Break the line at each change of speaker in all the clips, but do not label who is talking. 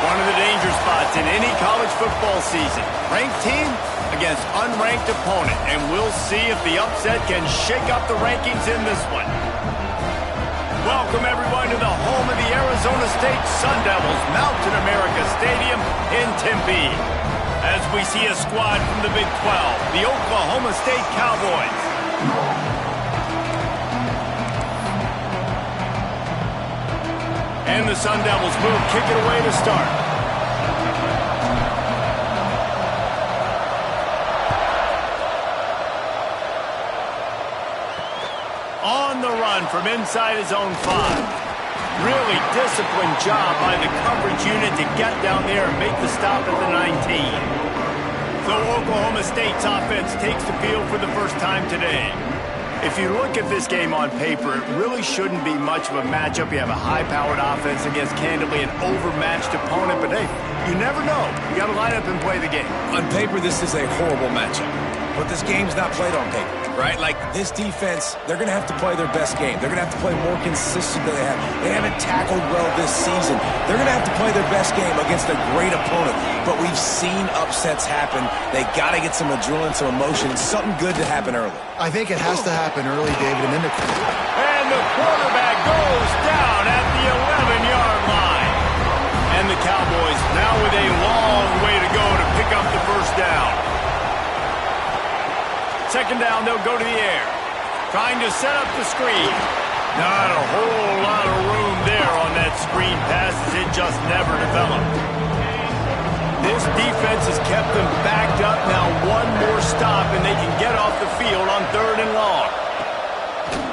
One of the danger spots in any college football season. Ranked team against unranked opponent, and we'll see if the upset can shake up the rankings in this one. Welcome, everyone, to the home of the Arizona State Sun Devils, Mountain America Stadium in Tempe. As we see a squad from the Big 12, the Oklahoma State Cowboys. And the Sun Devils will kick it away to start. On the run from inside his own 5. Really disciplined job by the coverage unit to get down there and make the stop at the 19. So Oklahoma State's offense takes the field for the first time today. If you look at this game on paper, it really shouldn't be much of a matchup. You have a high-powered offense against, candidly, an overmatched opponent. But, hey, you never know. You got to line up and play the game.
On paper, this is a horrible matchup. But this game's not played on paper, right? Like, this defense, they're going to have to play their best game. They're going to have to play more consistent than they have. They haven't tackled well this season. They're going to have to play their best game against a great opponent. But we've seen upsets happen. They got to get some adrenaline, some emotion, and something good to happen early.
I think it has to happen early, David. And
the quarterback goes down at the 11-yard line. And the Cowboys now with a long way to go to pick up the first down. Second down, they'll go to the air. Trying to set up the screen. Not a whole lot of room there on that screen pass as it just never developed. This defense has kept them backed up. Now one more stop and they can get off the field on 3rd and long.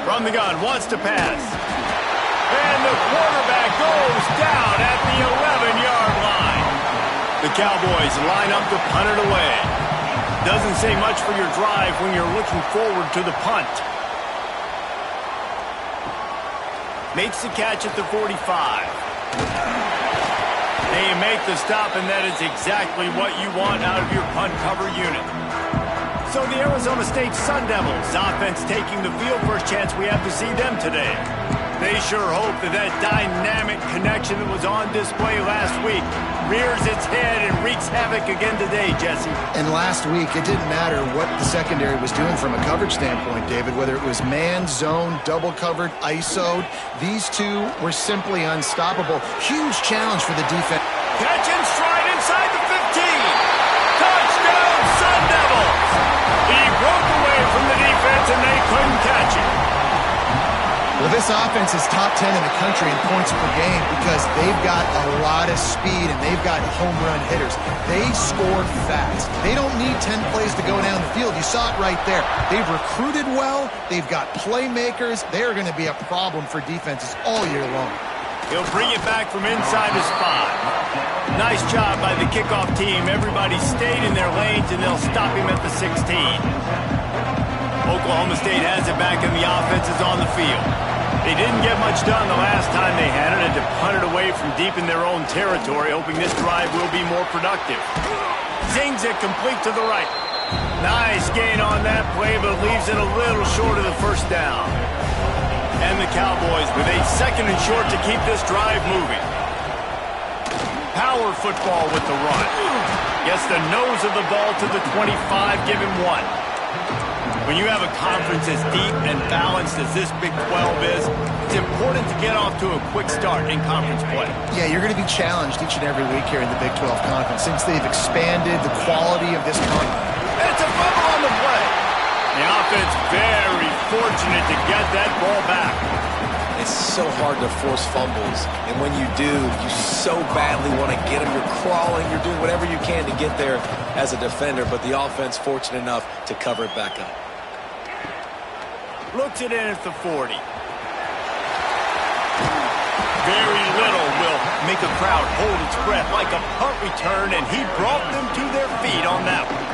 From the gun, wants to pass. And the quarterback goes down at the 11-yard line. The Cowboys line up to punt it away. Doesn't say much for your drive when you're looking forward to the punt. Makes the catch at the 45. They make the stop, and that is exactly what you want out of your punt cover unit. So the Arizona State Sun Devils offense taking the field. First chance we have to see them today. They sure hope that dynamic connection that was on display last week rears its head and wreaks havoc again today, Jesse.
And last week, it didn't matter what the secondary was doing from a coverage standpoint, David, whether it was man, zone, double covered, ISO'd. These two were simply unstoppable. Huge challenge for the defense.
Catch and stride inside the 15. Touchdown, Sun Devils. He broke away from the defense and they couldn't catch him.
Well, this offense is top 10 in the country in points per game because they've got a lot of speed and they've got home run hitters. They score fast. They don't need 10 plays to go down the field. You saw it right there. They've recruited well. They've got playmakers. They are going to be a problem for defenses all year long.
He'll bring it back from inside his 5. Nice job by the kickoff team. Everybody stayed in their lanes and they'll stop him at the 16. Oklahoma State has it back and the offense is on the field. They didn't get much done the last time they had it and to punt it away from deep in their own territory, hoping this drive will be more productive. Zings it complete to the right. Nice gain on that play, but leaves it a little short of the first down. And the Cowboys with a 2nd and short to keep this drive moving. Power football with the run. Gets the nose of the ball to the 25, give him 1. When you have a conference as deep and balanced as this Big 12 is, it's important to get off to a quick start in conference play.
Yeah, you're going to be challenged each and every week here in the Big 12 Conference since they've expanded the quality of this conference.
It's a fumble on the play. The offense very fortunate to get that ball back.
It's so hard to force fumbles, and when you do, you so badly want to get them. You're crawling, you're doing whatever you can to get there as a defender, but the offense fortunate enough to cover it back up.
Looks it in at the 40. Very little will make a crowd hold its breath like a punt return, and he brought them to their feet on that one.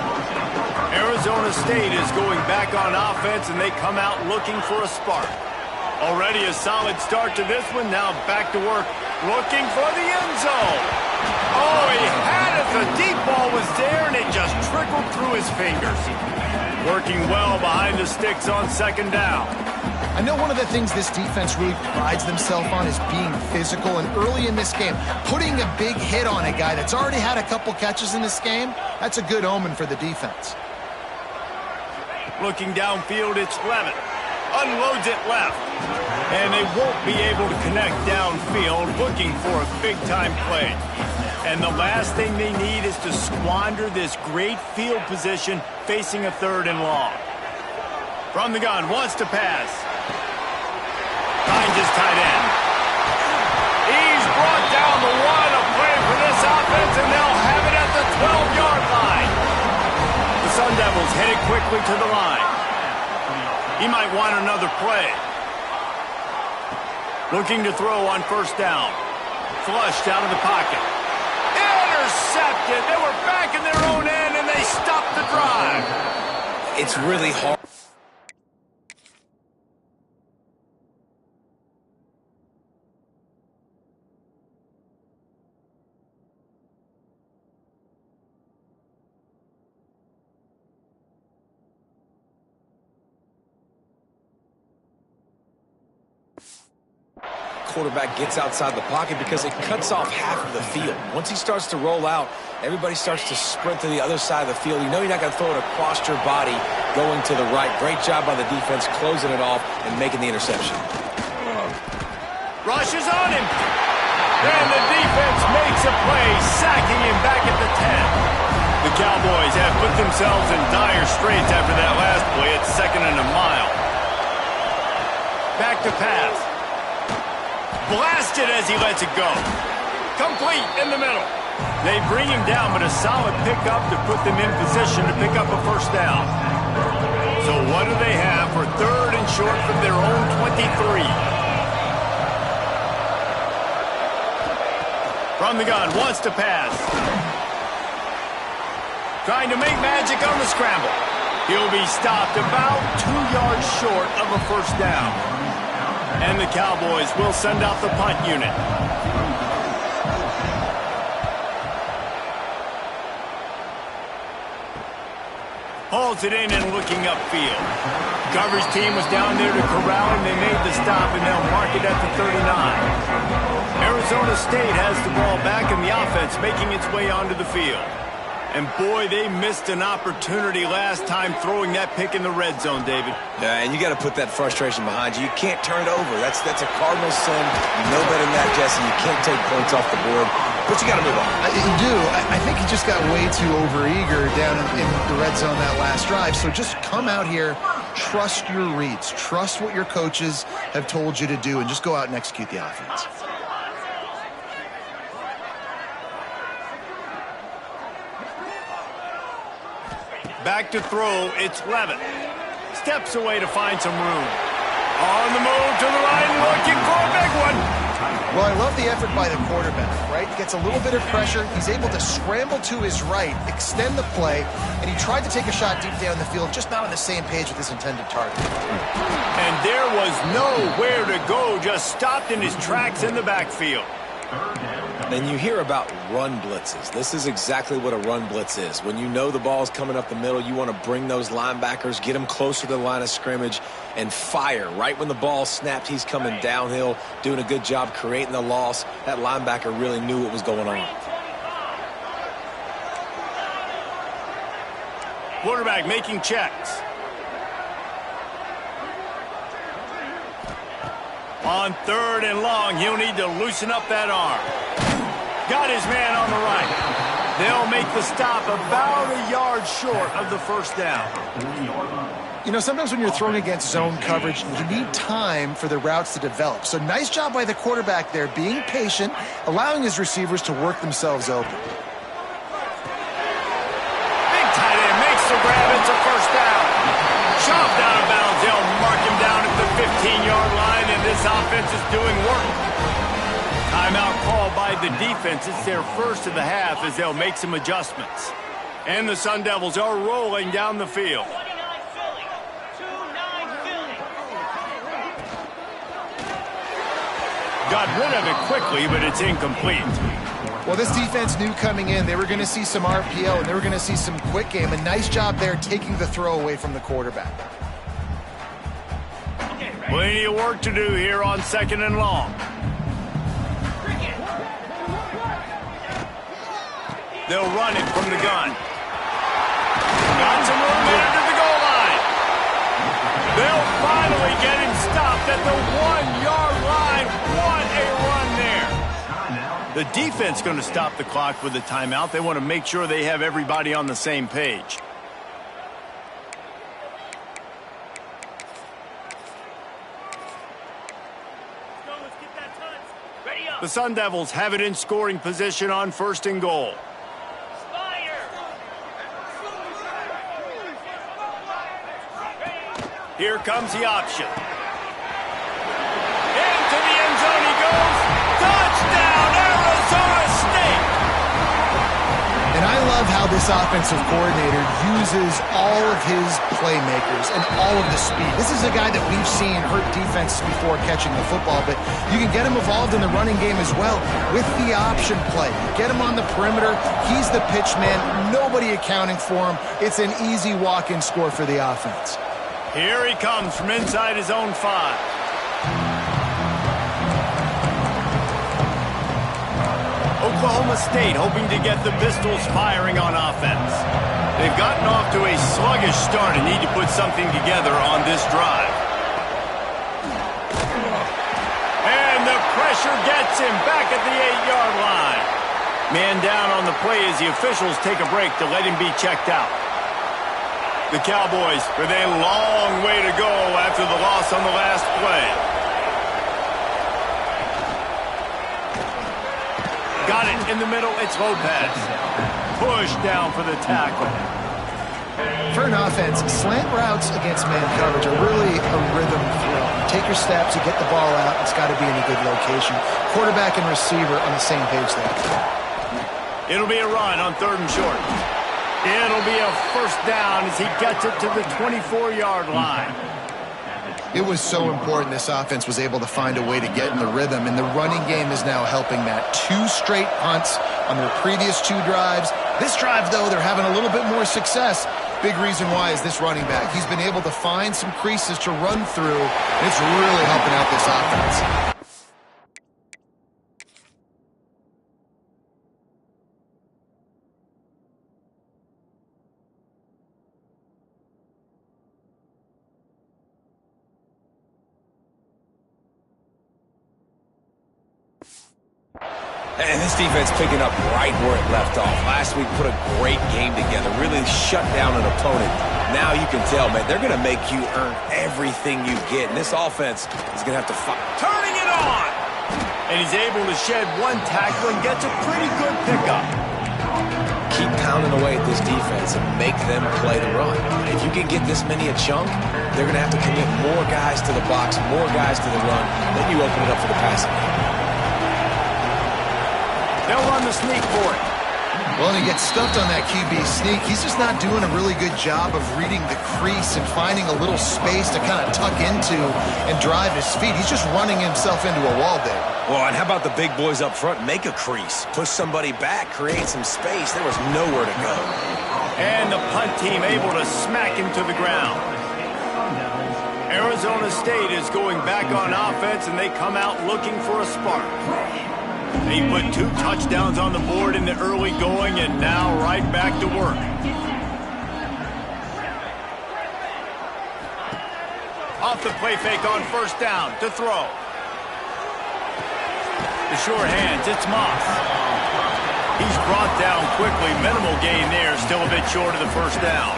Arizona State is going back on offense, and they come out looking for a spark. Already a solid start to this one. Now back to work, looking for the end zone. Oh, he had it. The deep ball was there, and it just trickled through his fingers. Working well behind the sticks on 2nd down.
I know one of the things this defense really prides themselves on is being physical, and early in this game, putting a big hit on a guy that's already had a couple catches in this game, that's a good omen for the defense.
Looking downfield, it's Levin. Unloads it left. And they won't be able to connect downfield, looking for a big-time play. And the last thing they need is to squander this great field position facing a 3rd and long. From the gun, wants to pass. Finds his tight end. He's brought down the one, a play for this offense, and they'll have it at the 12-yard line. The Sun Devils headed quickly to the line. He might want another play. Looking to throw on 1st down. Flushed out of the pocket. Intercepted. They were back in their own end, and they stopped the drive.
It's really hard. Quarterback gets outside the pocket because it cuts off half of the field. Once he starts to roll out, everybody starts to sprint to the other side of the field. You know you're not going to throw it across your body going to the right. Great job by the defense closing it off and making the interception.
Rushes on him. And the defense makes a play, sacking him back at the 10. The Cowboys have put themselves in dire straits after that last play. It's 2nd and a mile. Back to pass. Blasted as he lets it go. Complete in the middle. They bring him down, but a solid pickup to put them in position to pick up a 1st down. So what do they have for 3rd and short from their own 23? From the gun, wants to pass. Trying to make magic on the scramble. He'll be stopped about 2 yards short of a 1st down. And the Cowboys will send out the punt unit. Hauls it in and looking upfield. Coverage team was down there to corral him. They made the stop, and they'll mark it at the 39. Arizona State has the ball back, and the offense making its way onto the field. And boy, they missed an opportunity last time throwing that pick in the red zone, David.
Yeah, and you got to put that frustration behind you. You can't turn it over. That's a cardinal sin. You know better than that, Jesse. You can't take points off the board, but you got to move on.
You do. I think he just got way too overeager down in the red zone that last drive. So just come out here, trust your reads, trust what your coaches have told you to do, and just go out and execute the offense.
Back to throw, it's Levin. Steps away to find some room. On the move to the right, looking for a big one.
Well, I love the effort by the quarterback, right? Gets a little bit of pressure. He's able to scramble to his right, extend the play, and he tried to take a shot deep down the field, just not on the same page with his intended target.
And there was nowhere to go, just stopped in his tracks in the backfield.
And you hear about run blitzes. This is exactly what a run blitz is. When you know the ball's coming up the middle, you want to bring those linebackers, get them closer to the line of scrimmage, and fire. Right when the ball snapped, he's coming downhill, doing a good job creating the loss. That linebacker really knew what was going on.
Quarterback making checks. On 3rd and long, he'll need to loosen up that arm. Got his man on the right. They'll make the stop about a yard short of the 1st down.
You know, sometimes when you're throwing against zone coverage, you need time for the routes to develop. So nice job by the quarterback there, being patient, allowing his receivers to work themselves open.
Big tight end makes the grab. It's a 1st down. Chopped out of bounds. They'll mark him down at the 15-yard line, and this offense is doing work. Timeout called by the defense. It's their first of the half as they'll make some adjustments. And the Sun Devils are rolling down the field. Got rid of it quickly, but it's incomplete.
Well, this defense knew coming in they were going to see some RPO and they were going to see some quick game. A nice job there taking the throw away from the quarterback.
Okay,
Plenty of work to do here on 2nd and long. They'll run it from the gun. Got some room there to the goal line. They'll finally get him stopped at the 1-yard line. What a run there. The defense going to stop the clock with a timeout. They want to make sure they have everybody on the same page. The Sun Devils have it in scoring position on 1st and goal. Here comes the option. Into the end zone he goes. Touchdown, Arizona State!
And I love how this offensive coordinator uses all of his playmakers and all of the speed. This is a guy that we've seen hurt defenses before catching the football, but you can get him involved in the running game as well with the option play. Get him on the perimeter. He's the pitch man. Nobody accounting for him. It's an easy walk-in score for the offense.
Here he comes from inside his own 5. Oklahoma State hoping to get the Pistols firing on offense. They've gotten off to a sluggish start and need to put something together on this drive. And the pressure gets him back at the 8-yard line. Man down on the play as the officials take a break to let him be checked out. The Cowboys with a long way to go after the loss on the last play. Got it in the middle. It's Lopez. Push down for the tackle.
For an offense, slant routes against man coverage are really a rhythm throw. You take your steps, you get the ball out, it's got to be in a good location. Quarterback and receiver on the same page there.
It'll be a run on 3rd and short. It'll be a 1st down as he gets it to the 24-yard line.
It was so important this offense was able to find a way to get in the rhythm, and the running game is now helping that. 2 straight punts on their previous 2 drives. This drive, though, they're having a little bit more success. Big reason why is this running back. He's been able to find some creases to run through, and it's really helping out this offense.
And this defense picking up right where it left off. Last week put a great game together, really shut down an opponent. Now you can tell, man, they're going to make you earn everything you get. And this offense is going to have to fight. Turning it on!
And he's able to shed 1 tackle and gets a pretty good pickup.
Keep pounding away at this defense and make them play the run. And if you can get this many a chunk, they're going to have to commit more guys to the box, more guys to the run. Then you open it up for the passing game.
They'll run the sneak for it.
Well, and he gets stuffed on that QB sneak. He's just not doing a really good job of reading the crease and finding a little space to kind of tuck into and drive his feet. He's just running himself into a wall there.
Well, and how about the big boys up front? Make a crease. Push somebody back. Create some space. There was nowhere to go.
And the punt team able to smack him to the ground. Arizona State is going back on offense, and they come out looking for a spark. They put 2 touchdowns on the board in the early going, and now right back to work. Off the play fake on 1st down to throw. The sure hands, it's Moss. He's brought down quickly. Minimal gain there, still a bit short of the 1st down.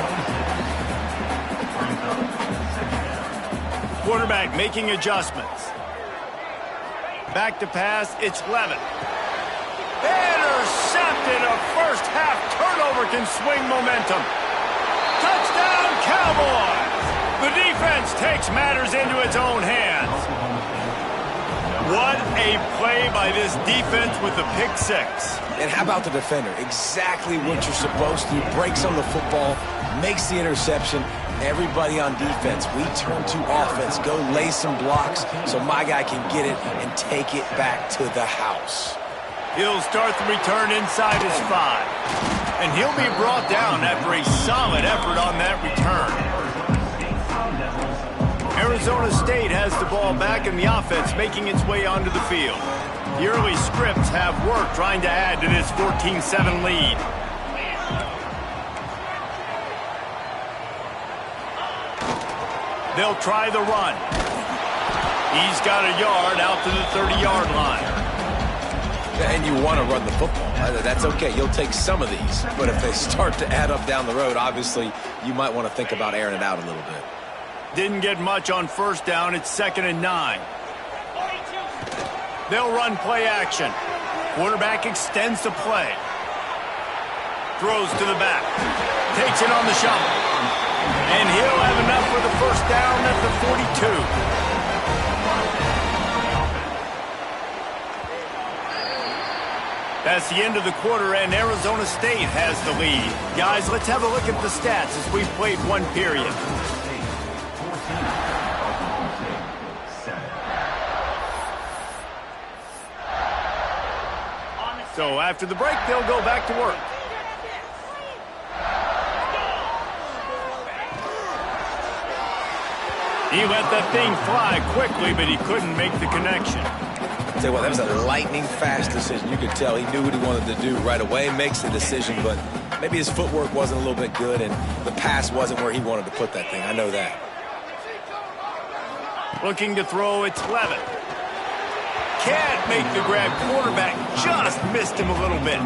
Quarterback making adjustments. Back to pass, it's Levin. Intercepted, a 1st half turnover can swing momentum. Touchdown, Cowboys! The defense takes matters into its own hands. What a play by this defense with the pick 6.
And how about the defender? Exactly what you're supposed to. Breaks on the football, makes the interception. Everybody on defense, we turn to offense. Go lay some blocks so my guy can get it and take it back to the house.
He'll start the return inside his 5. And he'll be brought down after a solid effort on that return. Arizona State has the ball back and the offense making its way onto the field. The early scripts have worked trying to add to this 14-7 lead. They'll try the run. He's got a yard out to the 30-yard line.
And you want to run the football. That's okay. You'll take some of these. But if they start to add up down the road, obviously, you might want to think about airing it out a little bit.
Didn't get much on first down. It's 2nd and 9. They'll run play action. Quarterback extends the play. Throws to the back. Takes it on the shovel. And he'll have enough for the first down at the 42. That's the end of the quarter, and Arizona State has the lead. Guys, let's have a look at the stats as we've played one period. So after the break, they'll go back to work. He let that thing fly quickly, but he couldn't make the connection.
Tell you what, that was a lightning-fast decision. You could tell he knew what he wanted to do right away, makes the decision, but maybe his footwork wasn't a little bit good, and the pass wasn't where he wanted to put that thing. I know that.
Looking to throw, it's Levitt. Can't make the grab. Quarterback just missed him a little bit.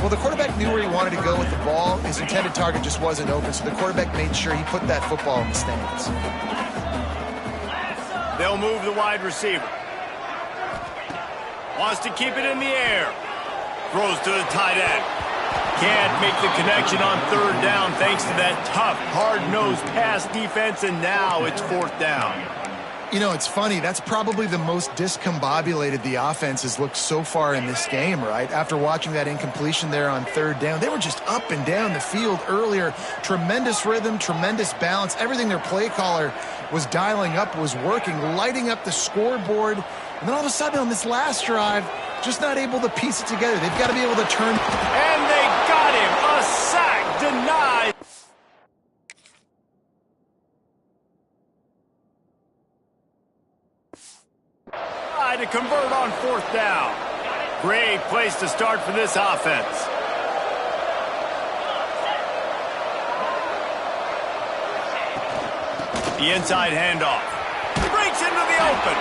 Well, the quarterback knew where he wanted to go with the ball. His intended target just wasn't open, so the quarterback made sure he put that football in the stands.
They'll move the wide receiver. Wants to keep it in the air. Throws to the tight end. Can't make the connection on 3rd down thanks to that tough, hard-nosed pass defense, and now it's 4th down.
You know, it's funny. That's probably the most discombobulated the offense has looked so far in this game, right? After watching that incompletion there on 3rd down, they were just up and down the field earlier. Tremendous rhythm, tremendous balance. Everything their play caller was dialing up was working, lighting up the scoreboard. And then all of a sudden on this last drive, just not able to piece it together. They've got to be able to turn.
And they got him. A sack denied. To convert on 4th down. Great place to start for this offense. The inside handoff. Breaks into the open.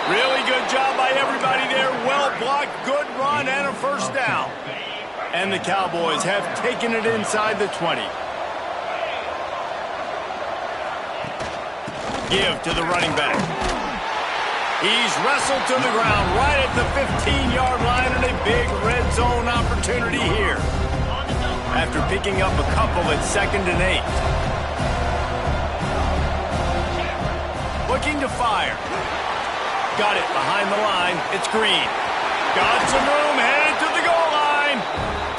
Really good job by everybody there. Well blocked, good run, and a first down. And the Cowboys have taken it inside the 20. Give to the running back. He's wrestled to the ground right at the 15-yard line, and a big red zone opportunity here. After picking up a couple at 2nd and 8. Looking to fire. Got it behind the line. It's Green. Got some room, headed to the goal line.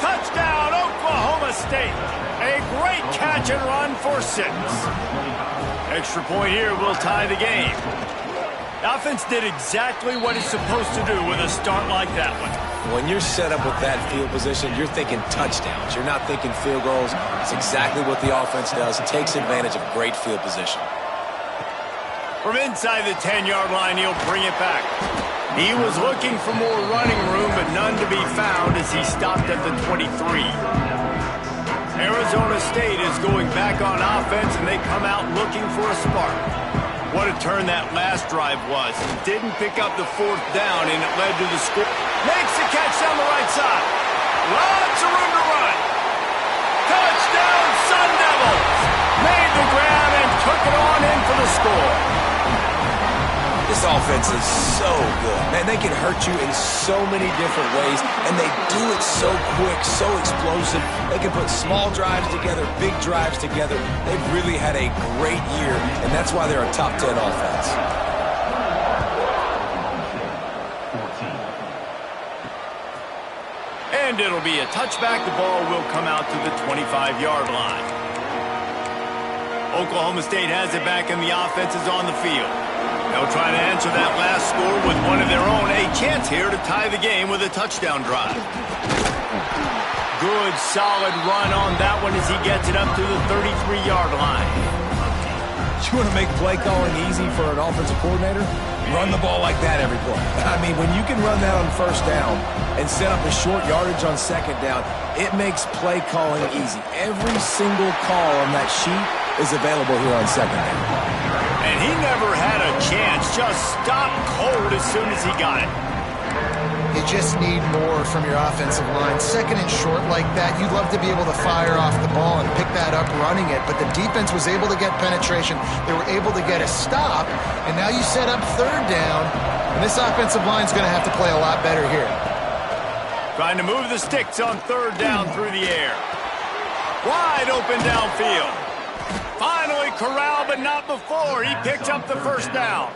Touchdown, Oklahoma State. A great catch and run for 6. Extra point here will tie the game. The offense did exactly what it's supposed to do with a start like that one.
When you're set up with that field position, you're thinking touchdowns. You're not thinking field goals. It's exactly what the offense does. It takes advantage of great field position.
From inside the 10-yard line, he'll bring it back. He was looking for more running room, but none to be found as he stopped at the 23. Arizona State is going back on offense, and they come out looking for a spark. What a turn that last drive was. He didn't pick up the 4th down, and it led to the score. Makes the catch down the right side. Lots of room to run. Touchdown, Sun Devils. Made the grab and took it on in for the score.
This offense is so good. Man, they can hurt you in so many different ways, and they do it so quick, so explosive. They can put small drives together, big drives together. They've really had a great year, and that's why they're a top 10 offense.
And it'll be a touchback. The ball will come out to the 25-yard line. Oklahoma State has it back, and the offense is on the field. They'll try to answer that last score with one of their own. A chance here to tie the game with a touchdown drive. Good, solid run on that one as he gets it up to the 33-yard line.
You want to make play calling easy for an offensive coordinator? Run the ball like that every play. I mean, when you can run that on first down and set up a short yardage on second down, it makes play calling easy. Every single call on that sheet is available here on second down.
And he never had a chance. Just stopped cold as soon as he got it.
You just need more from your offensive line. Second and short like that, you'd love to be able to fire off the ball and pick that up running it, but the defense was able to get penetration. They were able to get a stop, and now you set up third down, and this offensive line's going to have to play a lot better here.
Trying to move the sticks on third down through the air. Wide open downfield. Finally corralled, but not before. He picks up the first down.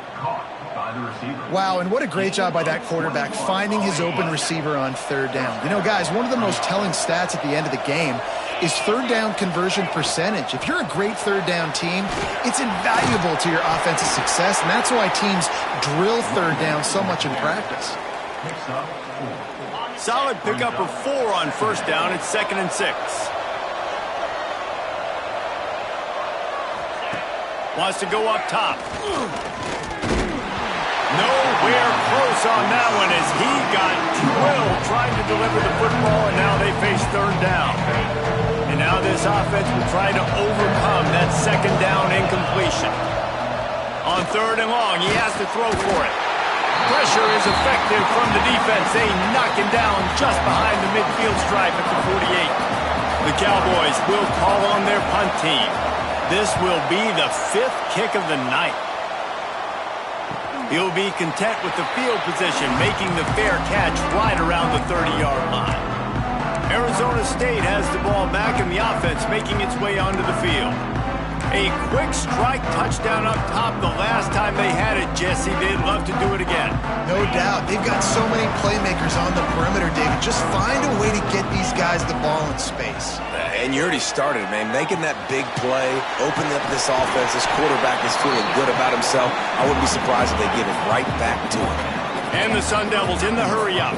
Wow, and what a great job by that quarterback finding his open receiver on third down. You know, guys, one of the most telling stats at the end of the game is third down conversion percentage. If you're a great third down team, it's invaluable to your offensive success, and that's why teams drill third down so much in practice.
Solid pickup of 4 on first down. It's 2nd and 6. Wants to go up top. Nowhere close on that one as he got drilled trying to deliver the football, and now they face third down. And now this offense will try to overcome that second down incompletion. On third and long, he has to throw for it. Pressure is effective from the defense. They knock him down just behind the midfield stripe at the 48. The Cowboys will call on their punt team. This will be the 5th kick of the night. He'll be content with the field position, making the fair catch right around the 30-yard line. Arizona State has the ball back in the offense, making its way onto the field. A quick strike touchdown up top the last time they had it, Jesse. They'd love to do it again.
No doubt. They've got so many playmakers on the perimeter, David. Just find a way to get these guys the ball in space.
And you already started, man. Making that big play, opening up this offense. This quarterback is feeling good about himself. I wouldn't be surprised if they give it right back to him.
And the Sun Devils in the hurry-up.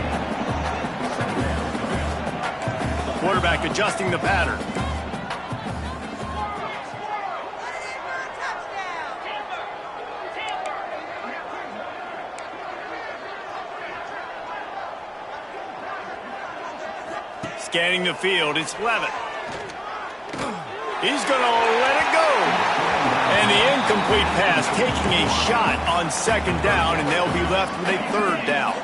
Quarterback adjusting the pattern. Scanning the field, it's Levitt. He's going to let it go. And the incomplete pass taking a shot on second down, and they'll be left with a third down.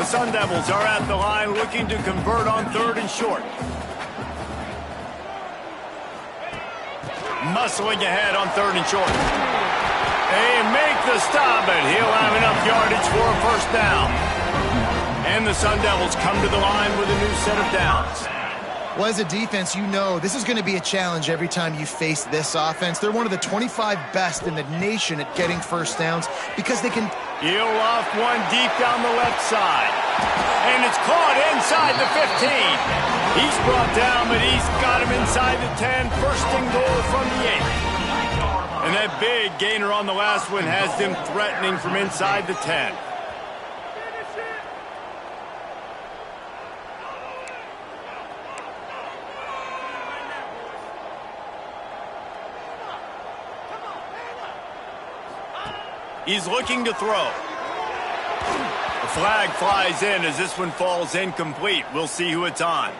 The Sun Devils are at the line looking to convert on third and short. Muscling ahead on third and short. They make the stop, but he'll have enough yardage for a first down. And the Sun Devils come to the line with a new set of downs.
Well, as a defense, you know this is going to be a challenge every time you face this offense. They're one of the 25 best in the nation at getting first downs because they can...
He'll loft one deep down the left side. And it's caught inside the 15. He's brought down, but he's got him inside the 10. First and goal from the 8. And that big gainer on the last one has them threatening from inside the 10. He's looking to throw. The flag flies in as this one falls incomplete. We'll see who it's on.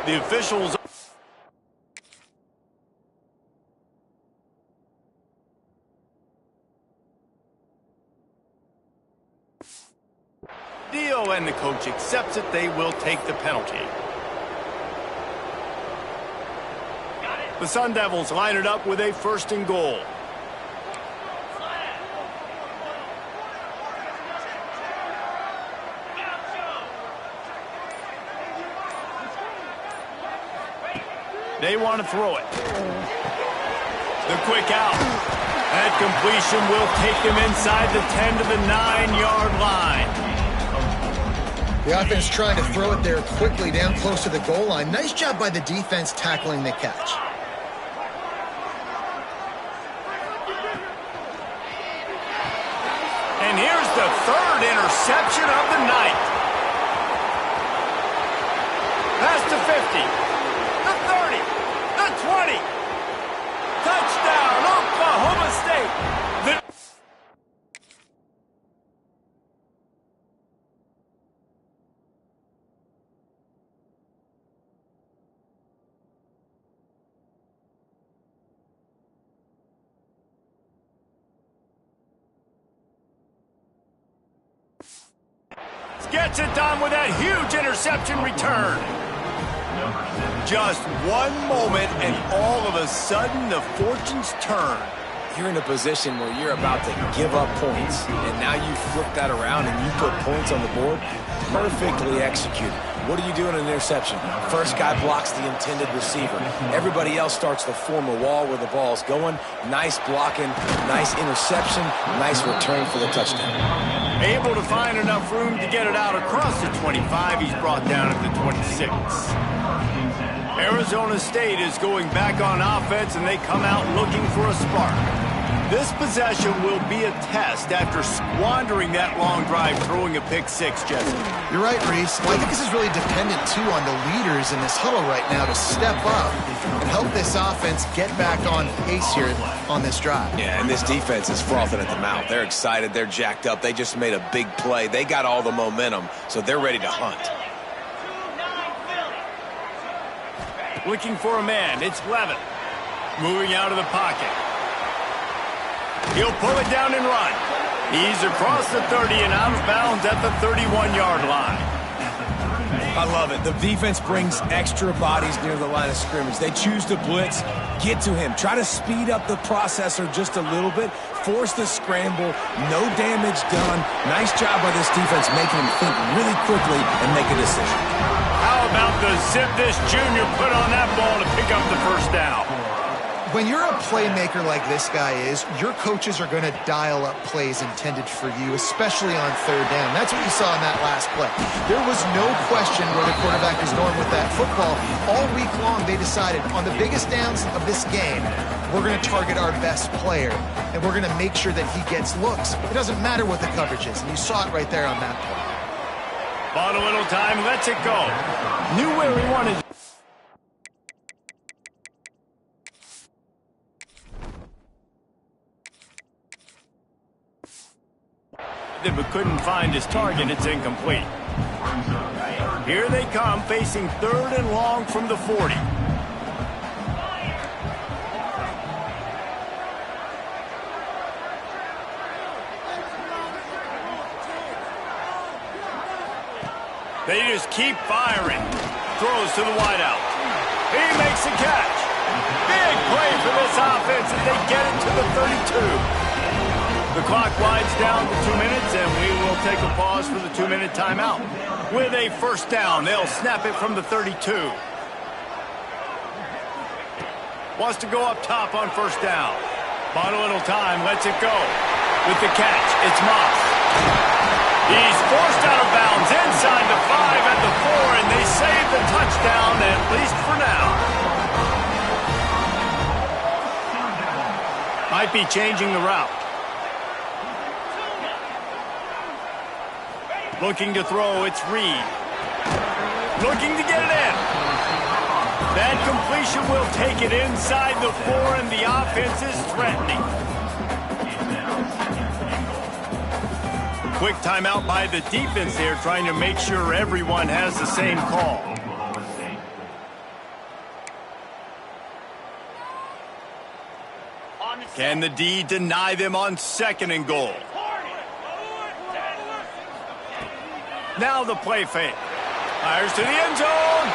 The officials... Dio and the coach accepts it. They will take the penalty. The Sun Devils line it up with a first and goal. They want to throw it. The quick out. That completion will take them inside the 10 to the 9-yard line.
The offense trying to throw it there quickly down close to the goal line. Nice job by the defense tackling the catch. And here's the third interception of the night.
Past the 50. The 30. The 20. Touchdown, Oklahoma State. Gets it done with that huge interception return. Just one moment, and all of a sudden, the fortunes turn.
You're in a position where you're about to give up points, and now you flip that around and you put points on the board. Perfectly executed. What do you do in an interception? First guy blocks the intended receiver. Everybody else starts to form a wall where the ball's going. Nice blocking, nice interception, nice return for the touchdown.
Able to find enough room to get it out across the 25. He's brought down at the 26. Arizona State is going back on offense, and they come out looking for a spark. This possession will be a test after squandering that long drive, throwing a pick six, Jesse.
You're right, Reese. Well, I think this is really dependent, too, on the leaders in this huddle right now to step up and help this offense get back on pace here on this drive.
Yeah, and this defense is frothing at the mouth. They're excited. They're jacked up. They just made a big play. They got all the momentum, so they're ready to hunt.
Looking for a man. It's Levin. Moving out of the pocket. He'll pull it down and run. He's across the 30 and out of bounds at the 31-yard line.
I love it. The defense brings extra bodies near the line of scrimmage. They choose to blitz, get to him, try to speed up the processor just a little bit, force the scramble, no damage done. Nice job by this defense making him think really quickly and make a decision.
How about the zip this junior put on that ball to pick up the first down?
When you're a playmaker like this guy is, your coaches are going to dial up plays intended for you, especially on third down. That's what you saw in that last play. There was no question where the quarterback was going with that football. All week long, they decided on the biggest downs of this game, we're going to target our best player, and we're going to make sure that he gets looks. It doesn't matter what the coverage is, and you saw it right there on that play.
Bought a little time, lets it go. Knew where he wanted. But couldn't find his target. It's incomplete. Here they come, facing third and long from the 40. They just keep firing. Throws to the wideout. He makes the catch. Big play for this offense as they get it to the 32. The clock winds down to 2 minutes, and we will take a pause for the 2-minute timeout. With a first down, they'll snap it from the 32. Wants to go up top on first down. Bought a little time, lets it go. With the catch, it's Moss. He's forced out of bounds inside the 5 and the 4, and they save the touchdown, at least for now. Might be changing the route. Looking to throw, it's Reed. Looking to get it in. That completion will take it inside the 4, and the offense is threatening. Quick timeout by the defense there, trying to make sure everyone has the same call. Can the D deny them on second and goal? Now the play fake. Fires to the end zone.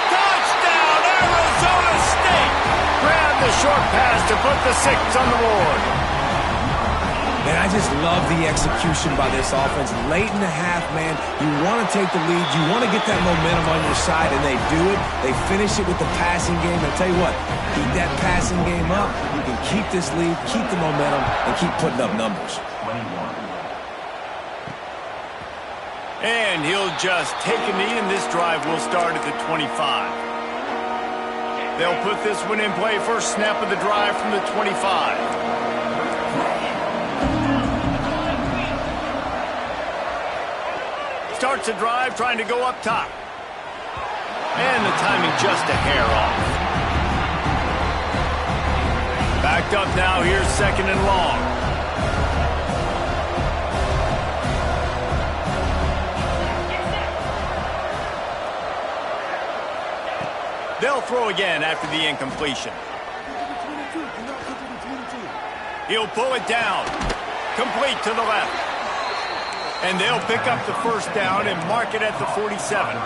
Touchdown, Arizona State! Grab the short pass to put the 6 on the board.
And I just love the execution by this offense. Late in the half, man, you want to take the lead. You want to get that momentum on your side, and they do it. They finish it with the passing game. I tell you what, keep that passing game up. You can keep this lead, keep the momentum, and keep putting up numbers.
And he'll just take a knee, and this drive will start at the 25. They'll put this one in play. First snap of the drive from the 25. Starts a drive trying to go up top. And the timing just a hair off. Backed up now, here's 2nd and long. They'll throw again after the incompletion. He'll pull it down. Complete to the left. And they'll pick up the 1st down and mark it at the 47.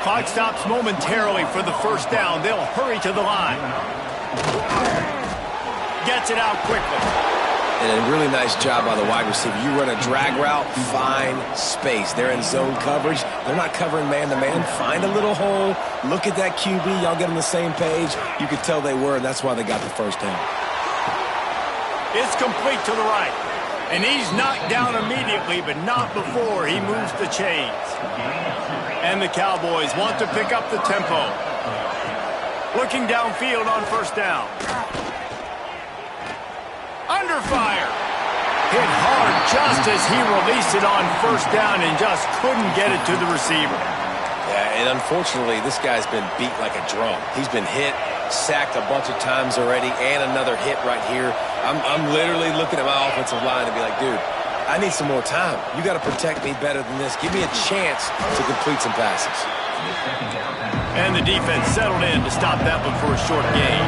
Clock stops momentarily for the 1st down. They'll hurry to the line. Gets it out quickly.
And a really nice job by the wide receiver. You run a drag route, find space. They're in zone coverage. They're not covering man-to-man. Find a little hole. Look at that QB. Y'all get on the same page. You could tell they were, and that's why they got the 1st down.
It's complete to the right. And he's knocked down immediately, but not before he moves the chains. And the Cowboys want to pick up the tempo. Looking downfield on 1st down. Under fire. Hit hard just as he released it on 1st down and just couldn't get it to the receiver.
Yeah, and unfortunately, this guy's been beat like a drum. He's been hit, sacked a bunch of times already, and another hit right here. I'm literally looking at my offensive line and be like, dude, I need some more time. You got to protect me better than this. Give me a chance to complete some passes.
And the defense settled in to stop that one for a short gain.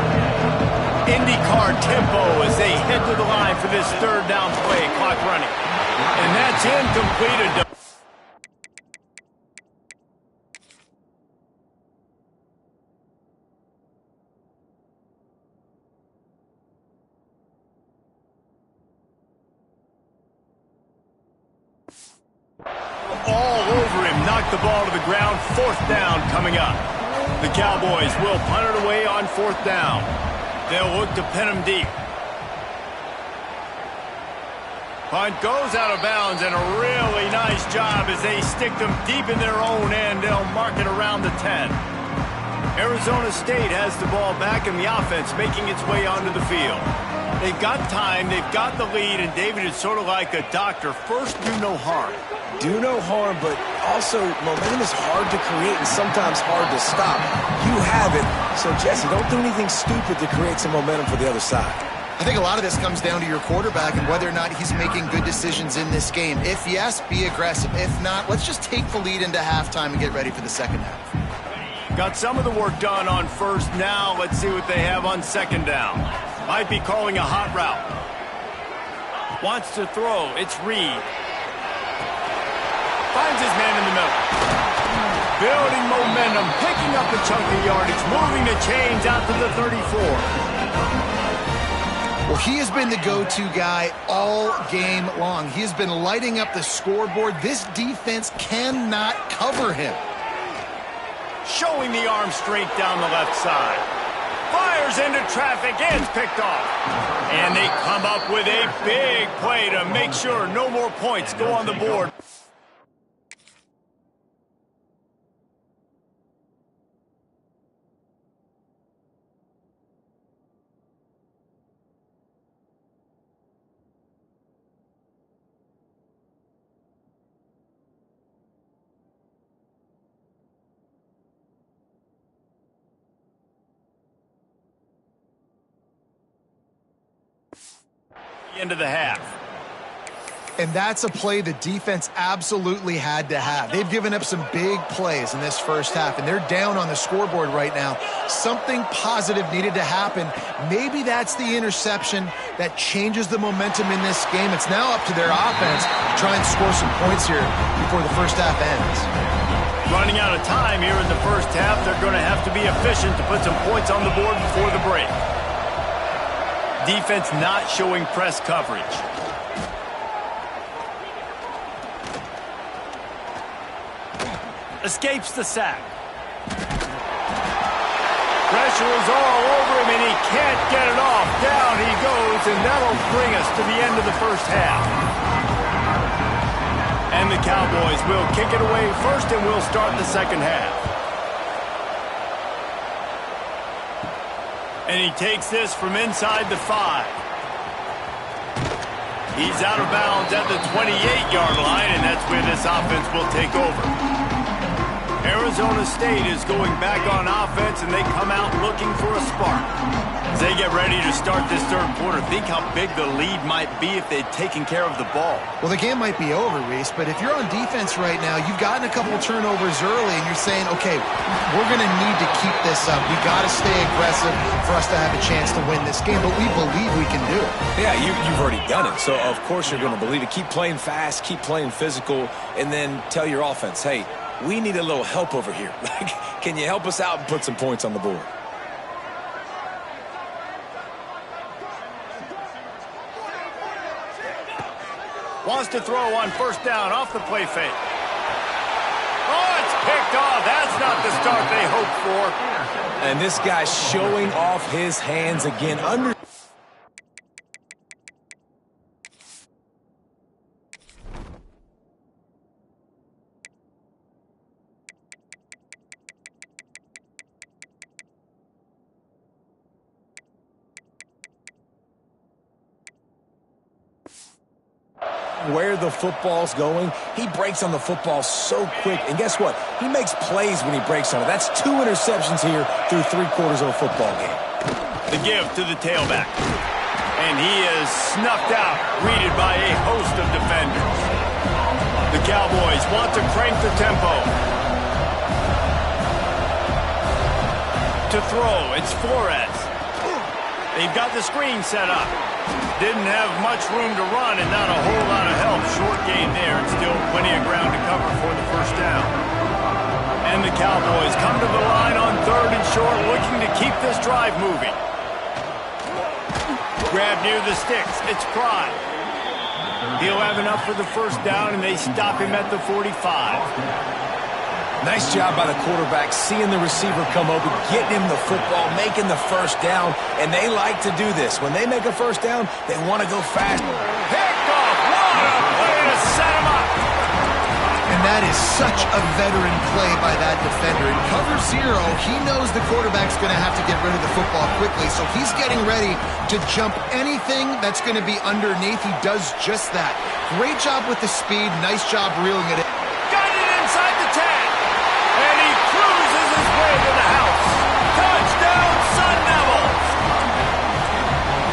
IndyCar tempo as they head to the line for this 3rd down play. Clock running. And that's incomplete. All over him, knocked the ball to the ground. 4th down coming up. The Cowboys will punt it away on 4th down. They'll look to pin him deep. Punt goes out of bounds, and a really nice job as they stick them deep in their own end. They'll mark it around the 10. Arizona State has the ball back, and the offense making its way onto the field. They've got time, they've got the lead, and David is sort of like a doctor. First, do no harm.
Do no harm, but also momentum is hard to create and sometimes hard to stop. You have it, so Jesse, don't do anything stupid to create some momentum for the other side.
I think a lot of this comes down to your quarterback and whether or not he's making good decisions in this game. If yes, be aggressive. If not, let's just take the lead into halftime and get ready for the 2nd half.
Got some of the work done on 1st. Now let's see what they have on 2nd down. Might be calling a hot route. Wants to throw. It's Reed. Finds his man in the middle. Building momentum, picking up a chunk of yardage, moving the chains out to the 34.
Well, he has been the go-to guy all game long. He has been lighting up the scoreboard. This defense cannot cover him.
Showing the arm strength down the left side. Fires into traffic, ends picked off. And they come up with a big play to make sure no more points go on the board. Into the half.
And that's a play the defense absolutely had to have. They've given up some big plays in this 1st half, and they're down on the scoreboard right now. Something positive needed to happen. Maybe that's the interception that changes the momentum in this game. It's now up to their offense to try and score some points here before the 1st half ends.
Running out of time here in the 1st half. They're going to have to be efficient to put some points on the board before the break. Defense not showing press coverage. Escapes the sack. Pressure is all over him, and he can't get it off. Down he goes, and that'll bring us to the end of the 1st half. And the Cowboys will kick it away first, and we'll start the 2nd half. And he takes this from inside the 5. He's out of bounds at the 28-yard line, and that's where this offense will take over. Arizona State is going back on offense, and they come out looking for a spark. As they get ready to start this third quarter, think how big the lead might be if they'd taken care of the ball.
Well, the game might be over, Reese, but if you're on defense right now, you've gotten a couple turnovers early, and you're saying, okay, we're going to need to keep this up. We got to stay aggressive for us to have a chance to win this game, but we believe we can do it.
Yeah, you've already done it, so of course you're going to believe it. Keep playing fast, keep playing physical, and then tell your offense, hey, we need a little help over here. Like, can you help us out and put some points on the board?
Wants to throw on first down off the play fake. Oh, it's picked off. That's not the start they hoped for.
And this guy's showing off his hands again. Where the football's going, he breaks on the football so quick. And guess what? He makes plays when he breaks on it. That's 2 interceptions here through 3 quarters of a football game.
The give to the tailback. And he is snuffed out, greeted by a host of defenders. The Cowboys want to crank the tempo. To throw, it's Flores. They've got the screen set up. Didn't have much room to run and not a whole lot of help. Short gain there and still plenty of ground to cover for the first down. And the Cowboys come to the line on 3rd and short, looking to keep this drive moving. Grab near the sticks. It's Pride. He'll have enough for the first down, and they stop him at the 45.
Nice job by the quarterback, seeing the receiver come open, getting him the football, making the first down, and they like to do this. When they make a first down, they want to go fast.
Picked off! What a play to set him up!
And that is such a veteran play by that defender. In cover 0, he knows the quarterback's going to have to get rid of the football quickly, so he's getting ready to jump anything that's going to be underneath. He does just that. Great job with the speed. Nice job reeling it in.
Got it inside the 10. And he cruises his way to the house. Touchdown, Sun Devils!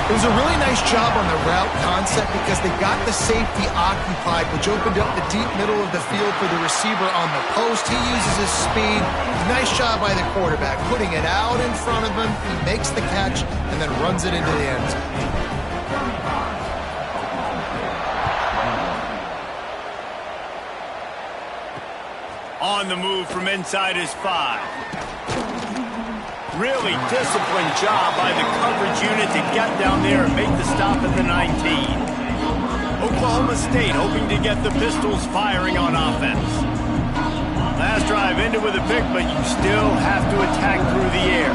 It was a really nice job on the route concept because they got the safety occupied, which opened up the deep middle of the field for the receiver on the post. He uses his speed. Nice job by the quarterback, putting it out in front of him. He makes the catch and then runs it into the end zone.
On the move from inside his 5. Really disciplined job by the coverage unit to get down there and make the stop at the 19. Oklahoma State hoping to get the Pistols firing on offense. Last drive ended with a pick, but you still have to attack through the air.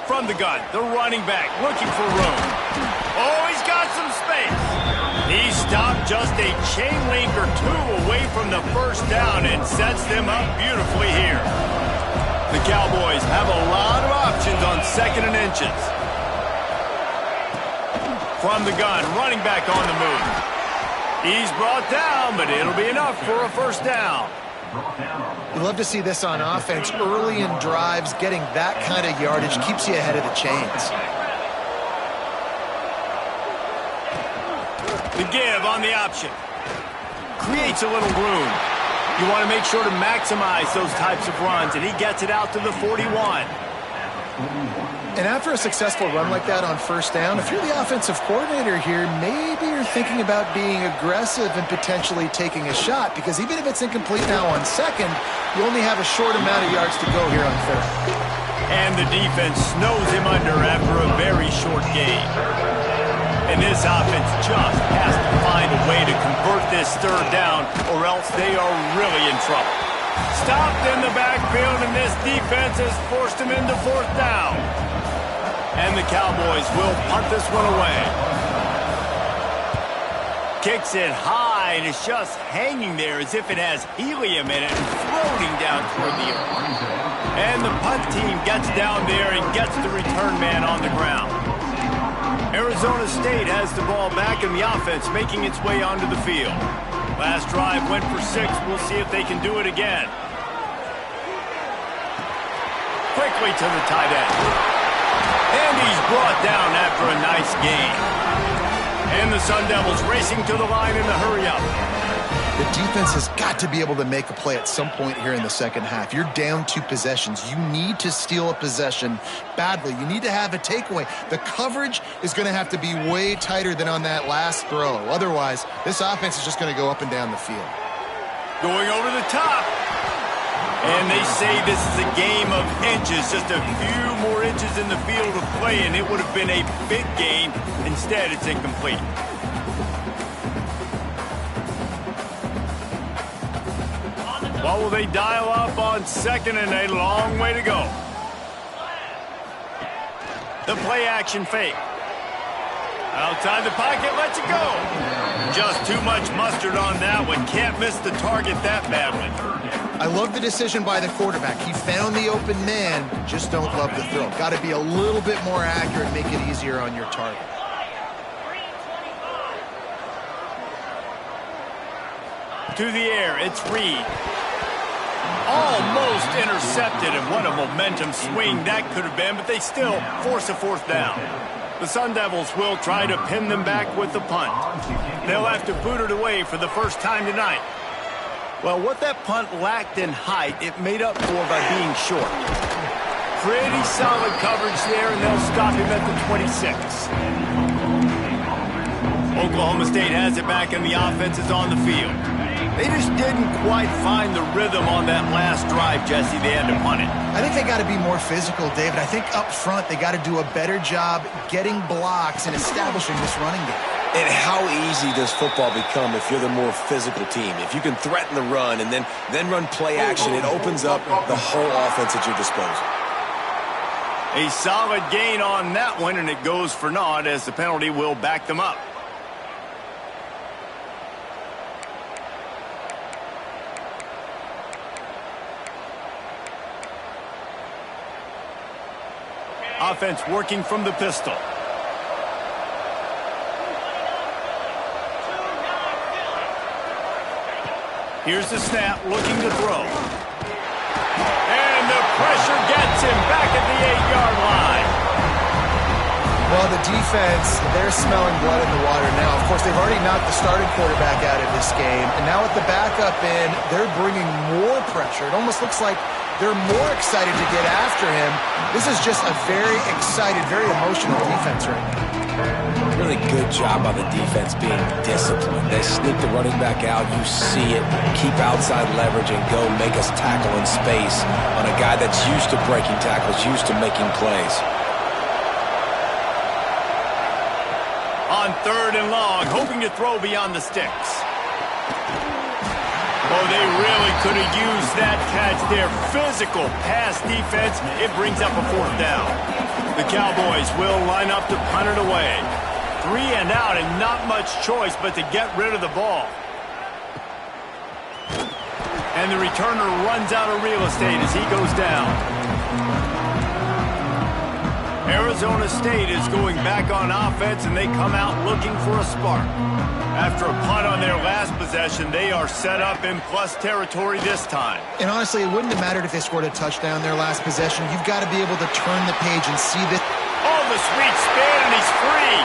From the gun, the running back looking for room. Oh, he's got some space. He stopped just a chain link or 2 away from the first down and sets them up beautifully here. The Cowboys have a lot of options on 2nd and inches. From the gun, running back on the move. He's brought down, but it'll be enough for a first down.
You love to see this on offense. Early in drives, getting that kind of yardage keeps you ahead of the chains.
The give on the option. Creates a little room. You want to make sure to maximize those types of runs, and he gets it out to the 41.
And after a successful run like that on first down, if you're the offensive coordinator here, maybe you're thinking about being aggressive and potentially taking a shot, because even if it's incomplete now on 2nd, you only have a short amount of yards to go here on 3rd.
And the defense snows him under after a very short gain. And this offense just has to find a way to convert this 3rd down, or else they are really in trouble. Stopped in the backfield, and this defense has forced him into 4th down. And the Cowboys will punt this one away. Kicks it high, and it's just hanging there as if it has helium in it and floating down toward the earth. And the punt team gets down there and gets the return man on the ground. Arizona State has the ball back, and the offense making its way onto the field. Last drive went for 6. We'll see if they can do it again. Quickly to the tight end. And he's brought down after a nice gain. And the Sun Devils racing to the line in the hurry-up.
The defense has got to be able to make a play at some point here in the second half. You're down 2 possessions. You need to steal a possession badly. You need to have a takeaway. The coverage is going to have to be way tighter than on that last throw. Otherwise, this offense is just going to go up and down the field.
Going over the top. And they say this is a game of inches. Just a few more inches in the field of play, and it would have been a big gain. Instead, it's incomplete. What will they dial up on second and a long way to go? The play action fake. Outside the pocket, lets it go. Just too much mustard on that one. Can't miss the target that badly.
I love the decision by the quarterback. He found the open man, just don't love the throw. Got to be a little bit more accurate, make it easier on your target.
To the air, it's Reed. Almost intercepted, and what a momentum swing that could have been, but they still force a 4th down. The Sun Devils will try to pin them back with the punt. They'll have to boot it away for the first time tonight. Well, what that punt lacked in height, it made up for by being short. Pretty solid coverage there, and they'll stop him at the 26. Oklahoma State has it back, and the offense is on the field. They just didn't quite find the rhythm on that last drive, Jesse. They had to punt it.
I think they got to be more physical, David. I think up front they got to do a better job getting blocks and establishing this running game.
And how easy does football become if you're the more physical team? If you can threaten the run and then run play action, it opens up the whole offense at your disposal.
A solid gain on that one, and it goes for naught as the penalty will back them up. Offense working from the pistol. Here's the snap, looking to throw. And the pressure gets him back at the 8-yard line.
Well, the defense, they're smelling blood in the water now. Of course, they've already knocked the starting quarterback out of this game. And now with the backup in, they're bringing more pressure. It almost looks like they're more excited to get after him. This is just a very excited, very emotional defense right now.
Really good job by the defense being disciplined. They sneak the running back out. You see it. Keep outside leverage and go make us tackle in space on a guy that's used to breaking tackles, used to making plays.
On 3rd and long, hoping to throw beyond the sticks. Oh, they really could have used that catch there. Physical pass defense. It brings up a 4th down. The Cowboys will line up to punt it away. 3 and out, and not much choice but to get rid of the ball. And the returner runs out of real estate as he goes down. Arizona State is going back on offense, and they come out looking for a spark. After a punt on their last possession, they are set up in plus territory this time.
And honestly, it wouldn't have mattered if they scored a touchdown their last possession. You've got to be able to turn the page and see this.
Oh, the sweet spin, and he's free.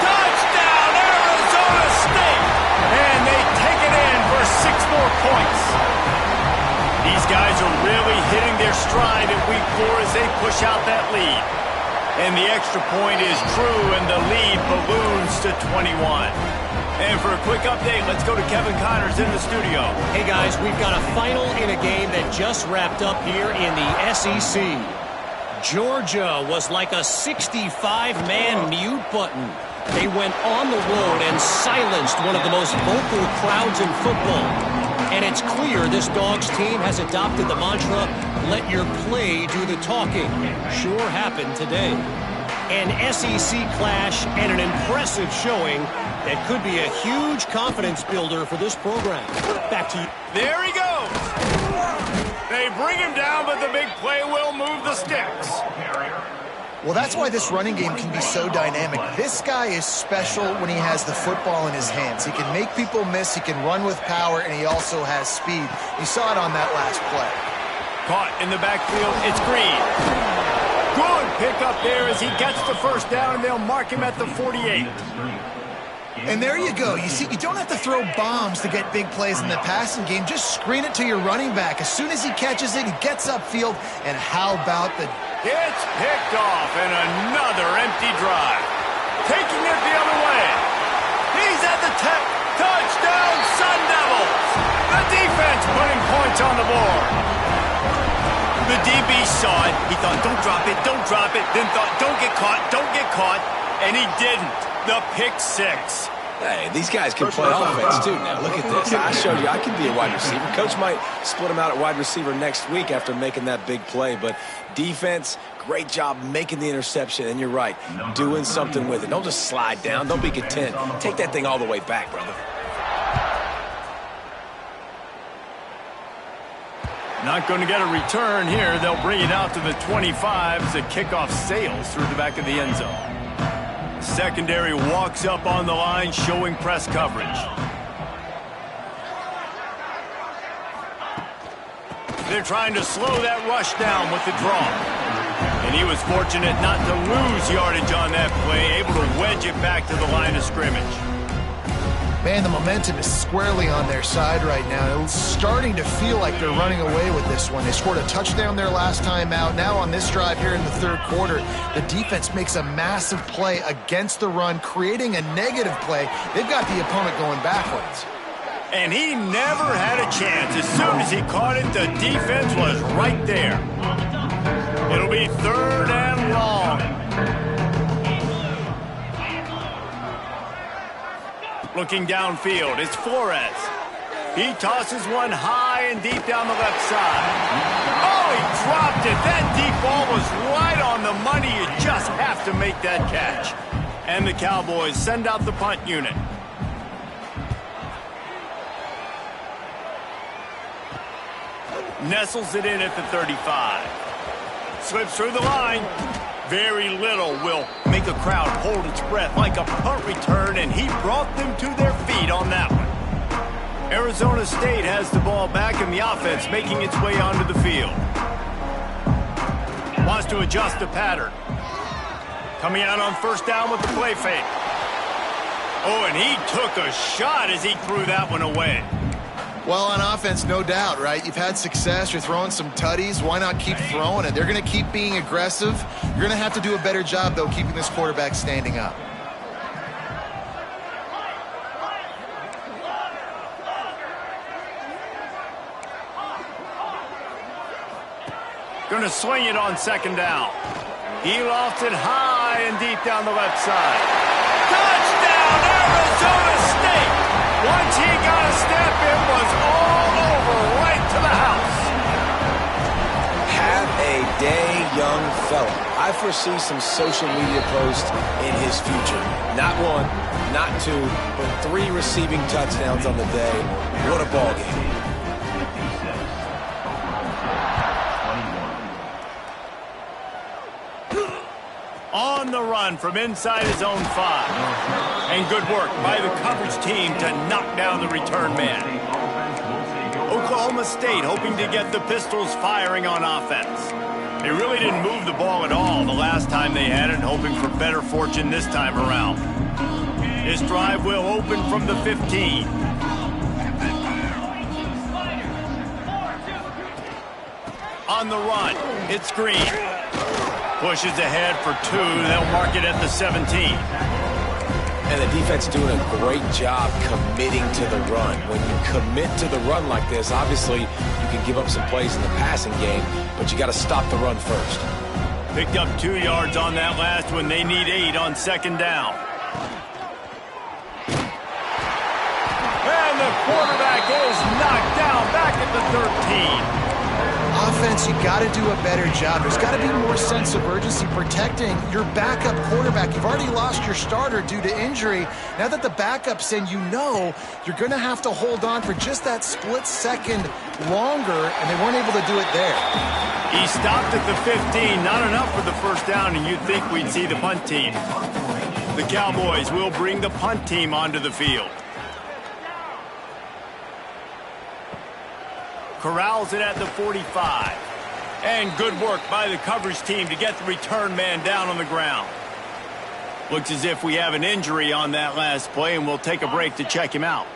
Touchdown, Arizona State! And they take it in for 6 more points. These guys are really hitting their stride in week 4 as they push out that lead. And the extra point is true, and the lead balloons to 21. And for a quick update, let's go to Kevin Connors in the studio.
Hey, guys, we've got a final in a game that just wrapped up here in the SEC. Georgia was like a 65-man mute button. They went on the road and silenced one of the most vocal crowds in football. And it's clear this Dogs team has adopted the mantra, let your play do the talking. Sure happened today. An SEC clash and an impressive showing that could be a huge confidence builder for this program. Back to you.
There he goes. They bring him down, but the big play will move the sticks.
Well, that's why this running game can be so dynamic. This guy is special when he has the football in his hands. He can make people miss, he can run with power, and he also has speed. You saw it on that last play.
Caught in the backfield, it's Green. Good pickup there as he gets the first down, and they'll mark him at the 48.
And there you go. You see, you don't have to throw bombs to get big plays in the passing game. Just screen it to your running back. As soon as he catches it, he gets upfield. And how about the...
It's picked off, and another empty drive. Taking it the other way. He's at the touchdown, Sun Devils. The defense putting points on the board. The DB saw it. He thought, don't drop it, don't drop it. Then thought, don't get caught. And he didn't. The pick six.
Hey, these guys can play offense, too. Now, look at this. I showed you I can be a wide receiver. Coach might split him out at wide receiver next week after making that big play. But defense, great job making the interception. And you're right, doing something with it. Don't just slide down. Don't be content. Take that thing all the way back, brother.
Not going to get a return here. They'll bring it out to the 25 as the kickoff sails through the back of the end zone. Secondary walks up on the line, showing press coverage. They're trying to slow that rush down with the draw. And he was fortunate not to lose yardage on that play, able to wedge it back to the line of scrimmage.
Man, the momentum is squarely on their side right now. It's starting to feel like they're running away with this one. They scored a touchdown their last time out. Now on this drive here in the third quarter, the defense makes a massive play against the run, creating a negative play. They've got the opponent going backwards.
And he never had a chance. As soon as he caught it, the defense was right there. It'll be third and long. Looking downfield, it's Flores. He tosses one high and deep down the left side. Oh, he dropped it. That deep ball was right on the money. You just have to make that catch. And the Cowboys send out the punt unit. Nestles it in at the 35. Slips through the line. Very little will make a crowd hold its breath like a punt return, and he brought them to their feet on that one. Arizona State has the ball back, and the offense making its way onto the field. Wants to adjust the pattern. Coming out on first down with the play fake. Oh, and he took a shot as he threw that one away.
Well, on offense, no doubt, right? You've had success. You're throwing some tutties. Why not keep throwing it? They're going to keep being aggressive. You're going to have to do a better job, though, keeping this quarterback standing up.
Going to swing it on second down. He lofts it high and deep down the left side. Touchdown, Arizona State! Once he got a step, it was all over, right to the house.
Have a day, young fella. I foresee some social media posts in his future. Not one, not two, but 3 receiving touchdowns on the day. What a ball game.
On the run from inside his own 5. And good work by the coverage team to knock down the return man. Oklahoma State hoping to get the Pistols firing on offense. They really didn't move the ball at all the last time they had it, hoping for better fortune this time around. This drive will open from the 15. On the run, it's Green. Pushes ahead for 2. They'll mark it at the 17.
And the defense doing a great job committing to the run. When you commit to the run like this, obviously you can give up some plays in the passing game, but you got to stop the run first.
Picked up 2 yards on that last one. They need 8 on second down. And the quarterback is knocked down back at the 13.
Offense, you got to do a better job. There's got to be more sense of urgency protecting your backup quarterback. You've already lost your starter due to injury. Now that the backup's in, you know you're going to have to hold on for just that split second longer, and they weren't able to do it there.
He stopped at the 15, not enough for the first down, and you'd think we'd see the punt team. The Cowboys will bring the punt team onto the field. Corrals it at the 45. And good work by the coverage team to get the return man down on the ground. Looks as if we have an injury on that last play, and we'll take a break to check him out.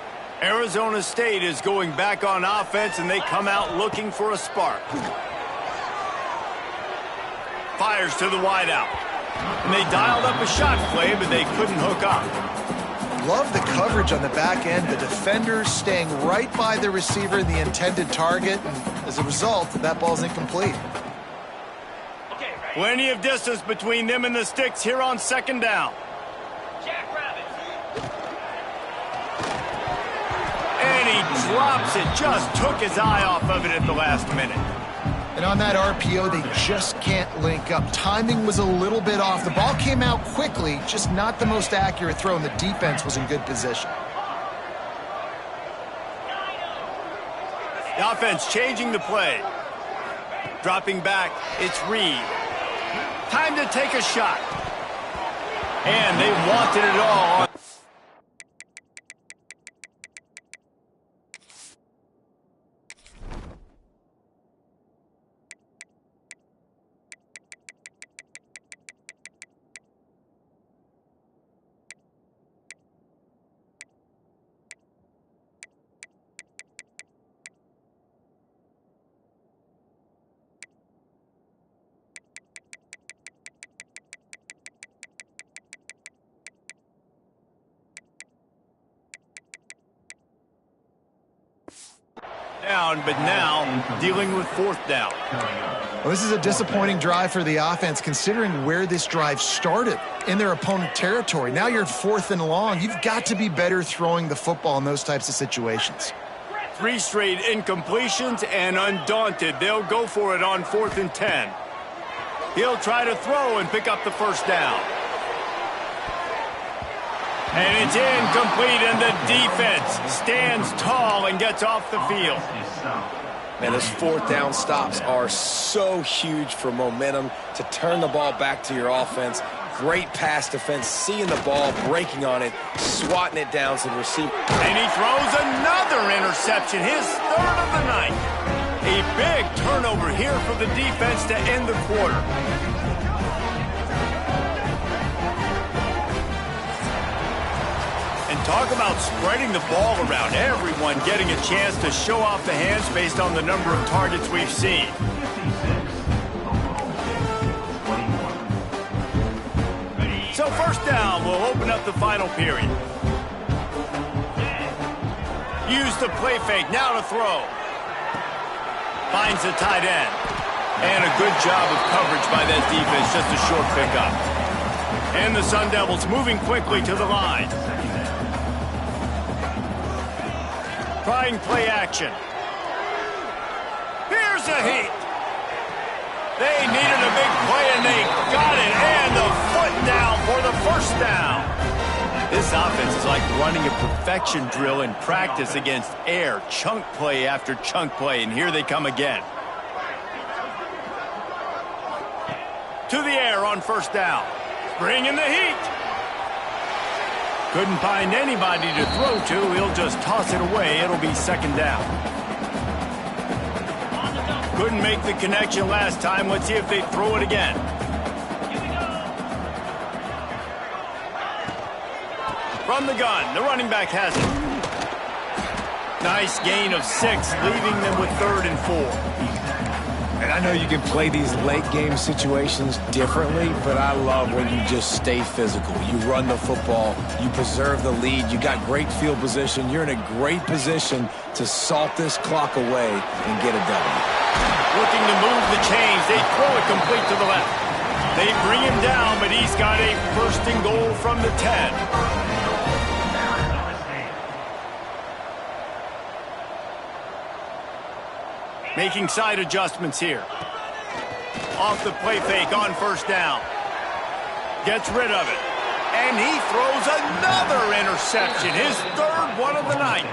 Arizona State is going back on offense, and they come out looking for a spark. Fires to the wideout. And they dialed up a shot play, but they couldn't hook up.
Love the coverage on the back end. The defenders staying right by the receiver, the intended target. And as a result, that ball's incomplete.
Plenty of distance between them and the sticks here on second down. And he drops it. Just took his eye off of it at the last minute.
And on that RPO, they just can't link up. Timing was a little bit off. The ball came out quickly, just not the most accurate throw, and the defense was in good position.
The offense changing the play. Dropping back, it's Reed. Time to take a shot. And they wanted it all. Down, but now dealing with fourth down.
Well, this is a disappointing drive for the offense, considering where this drive started in their opponent territory. Now you're at 4th and long. You've got to be better throwing the football in those types of situations.
3 straight incompletions, and undaunted, they'll go for it on 4th and 10. He'll try to throw and pick up the first down. And it's incomplete, and the defense stands tall and gets off the field.
Man, those 4th down stops are so huge for momentum to turn the ball back to your offense. Great pass defense, seeing the ball, breaking on it, swatting it down to the receiver.
And he throws another interception, his 3rd of the night. A big turnover here for the defense to end the quarter. Talk about spreading the ball around. Everyone getting a chance to show off the hands based on the number of targets we've seen. So first down will open up the final period. Use the play fake, now to throw. Finds the tight end. And a good job of coverage by that defense, just a short pickup. And the Sun Devils moving quickly to the line. Trying play action. Here's a heat. They needed a big play, and they got it. And the foot down for the first down. This offense is like running a perfection drill in practice against air. Chunk play after chunk play, and here they come again. To the air on first down. Bringing the heat. Couldn't find anybody to throw to. He'll just toss it away. It'll be second down. Couldn't make the connection last time. Let's see if they throw it again. From the gun, the running back has it. Nice gain of 6, leaving them with 3rd and 4.
And I know you can play these late-game situations differently, but I love when you just stay physical. You run the football, you preserve the lead, you got great field position. You're in a great position to salt this clock away and get a W.
Looking to move the chains. They throw it complete to the left. They bring him down, but he's got a 1st and goal from the 10. Making side adjustments here. Off the play fake on first down. Gets rid of it. And he throws another interception. His 3rd one of the night.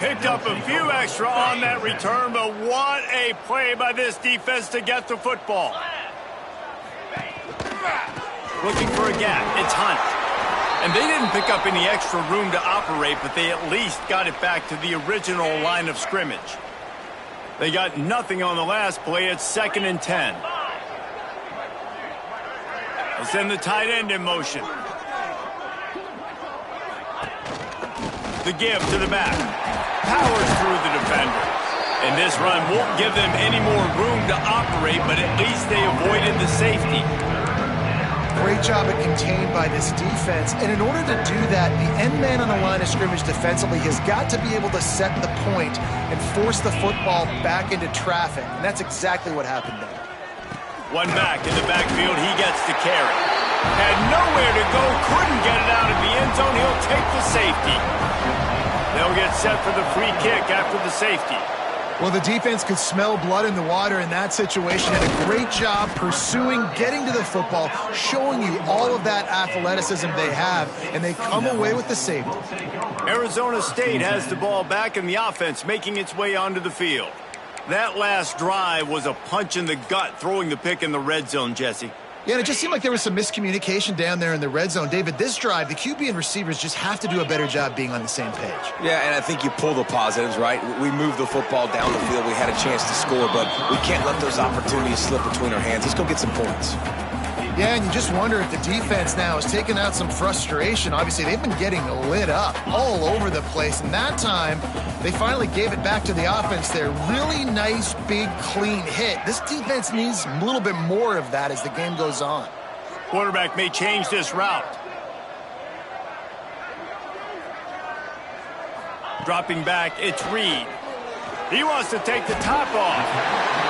Picked up a few extra on that return, but what a play by this defense to get the football. Looking for a gap. It's Hunt. And they didn't pick up any extra room to operate, but they at least got it back to the original line of scrimmage. They got nothing on the last play. It's 2nd and 10. They send the tight end in motion. The give to the back. Powers through the defender. And this run won't give them any more room to operate, but at least they avoided the safety.
Great job at contained by this defense. And in order to do that, the end man on the line of scrimmage defensively has got to be able to set the point and force the football back into traffic. And that's exactly what happened there.
One back in the backfield, he gets the carry. Had nowhere to go, couldn't get it out of the end zone. He'll take the safety. They'll get set for the free kick after the safety.
Well, the defense could smell blood in the water in that situation. Did a great job pursuing, getting to the football, showing you all of that athleticism they have, and they come away with the safety.
Arizona State has the ball back in the offense, making its way onto the field. That last drive was a punch in the gut, throwing the pick in the red zone, Jesse.
Yeah, and it just seemed like there was some miscommunication down there in the red zone. David, this drive, the QB and receivers just have to do a better job being on the same page.
Yeah, and I think you pull the positives, right? We moved the football down the field. We had a chance to score, but we can't let those opportunities slip between our hands. Let's go get some points.
Yeah, and you just wonder if the defense now has taken out some frustration. Obviously, they've been getting lit up all over the place, and that time they finally gave it back to the offense there. Really nice, big, clean hit. This defense needs a little bit more of that as the game goes on.
Quarterback may change this route. Dropping back, it's Reed. He wants to take the top off.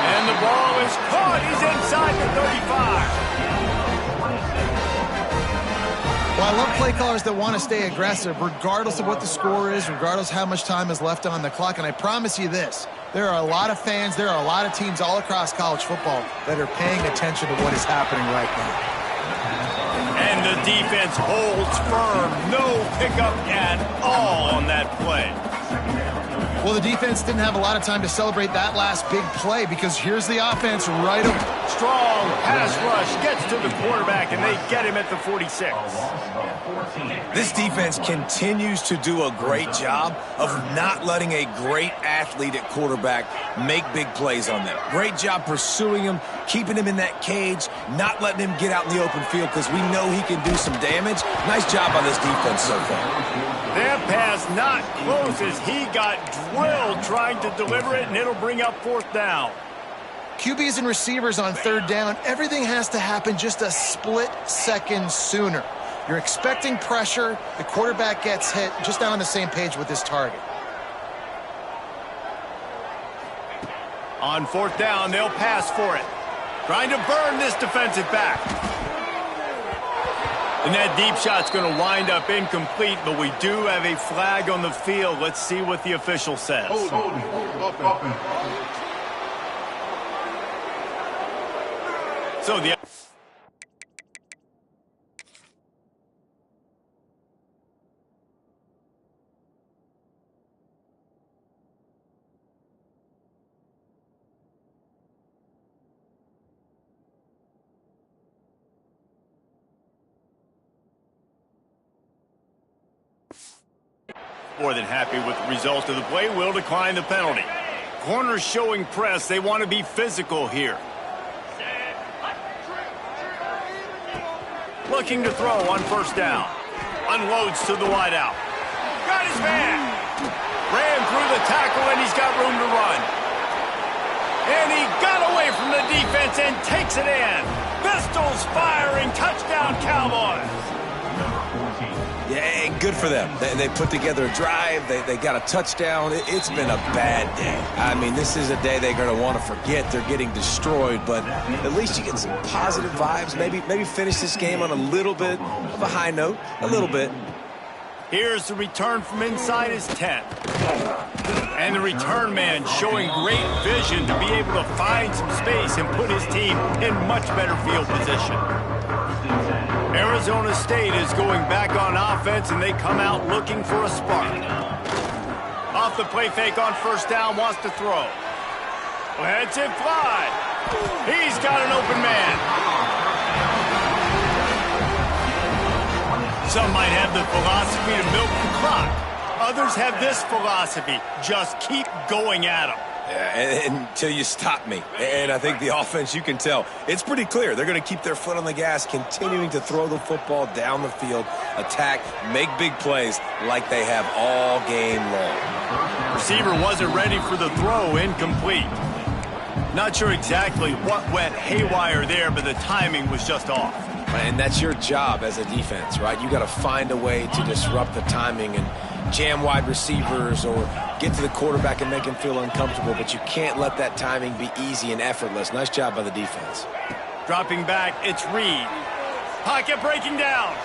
And the ball is caught. He's inside the 35.
Well, I love play callers that want to stay aggressive, regardless of what the score is, regardless how much time is left on the clock. And I promise you this, there are a lot of fans, there are a lot of teams all across college football that are paying attention to what is happening right now.
And the defense holds firm. No pickup at all on that play.
Well, the defense didn't have a lot of time to celebrate that last big play because here's the offense right up.
Strong pass rush gets to the quarterback, and they get him at the 46.
This defense continues to do a great job of not letting a great athlete at quarterback make big plays on them. Great job pursuing him, keeping him in that cage, not letting him get out in the open field because we know he can do some damage. Nice job by this defense so far.
That pass not close as he got drilled trying to deliver it, and it'll bring up 4th down.
QBs and receivers on 3rd down, everything has to happen just a split second sooner. You're expecting pressure, the quarterback gets hit, just not on the same page with his target.
On 4th down, they'll pass for it. Trying to burn this defensive back. And that deep shot's going to wind up incomplete, but we do have a flag on the field. Let's see what the official says. So the more than happy with the result of the play, will decline the penalty. Corners showing press. They want to be physical here. Looking to throw on 1st down. Unloads to the wideout. Got his man. Ran through the tackle, and he's got room to run. And he got away from the defense and takes it in. Pistols firing. Touchdown, Cowboys.
Yeah, good for them. They put together a drive. They got a touchdown. It's been a bad day. I mean, this is a day they're going to want to forget. They're getting destroyed, but at least you get some positive vibes. Maybe finish this game on a little bit of a high note. A little bit.
Here's the return from inside his 10. And the return man showing great vision to be able to find some space and put his team in much better field position. Arizona State is going back on offense, and they come out looking for a spark. Off the play fake on first down, wants to throw. Lets it fly. He's got an open man. Some might have the philosophy to milk the clock. Others have this philosophy. Just keep going at them.
Yeah, until you stop me. And I think the offense, you can tell, it's pretty clear. They're going to keep their foot on the gas, continuing to throw the football down the field, attack, make big plays like they have all game long.
Receiver wasn't ready for the throw, incomplete. Not sure exactly what went haywire there, but the timing was just off.
And that's your job as a defense, right? You got to find a way to disrupt the timing and jam wide receivers or get to the quarterback and make him feel uncomfortable, but you can't let that timing be easy and effortless. Nice job by the defense.
Dropping back, it's Reed. Pocket breaking down.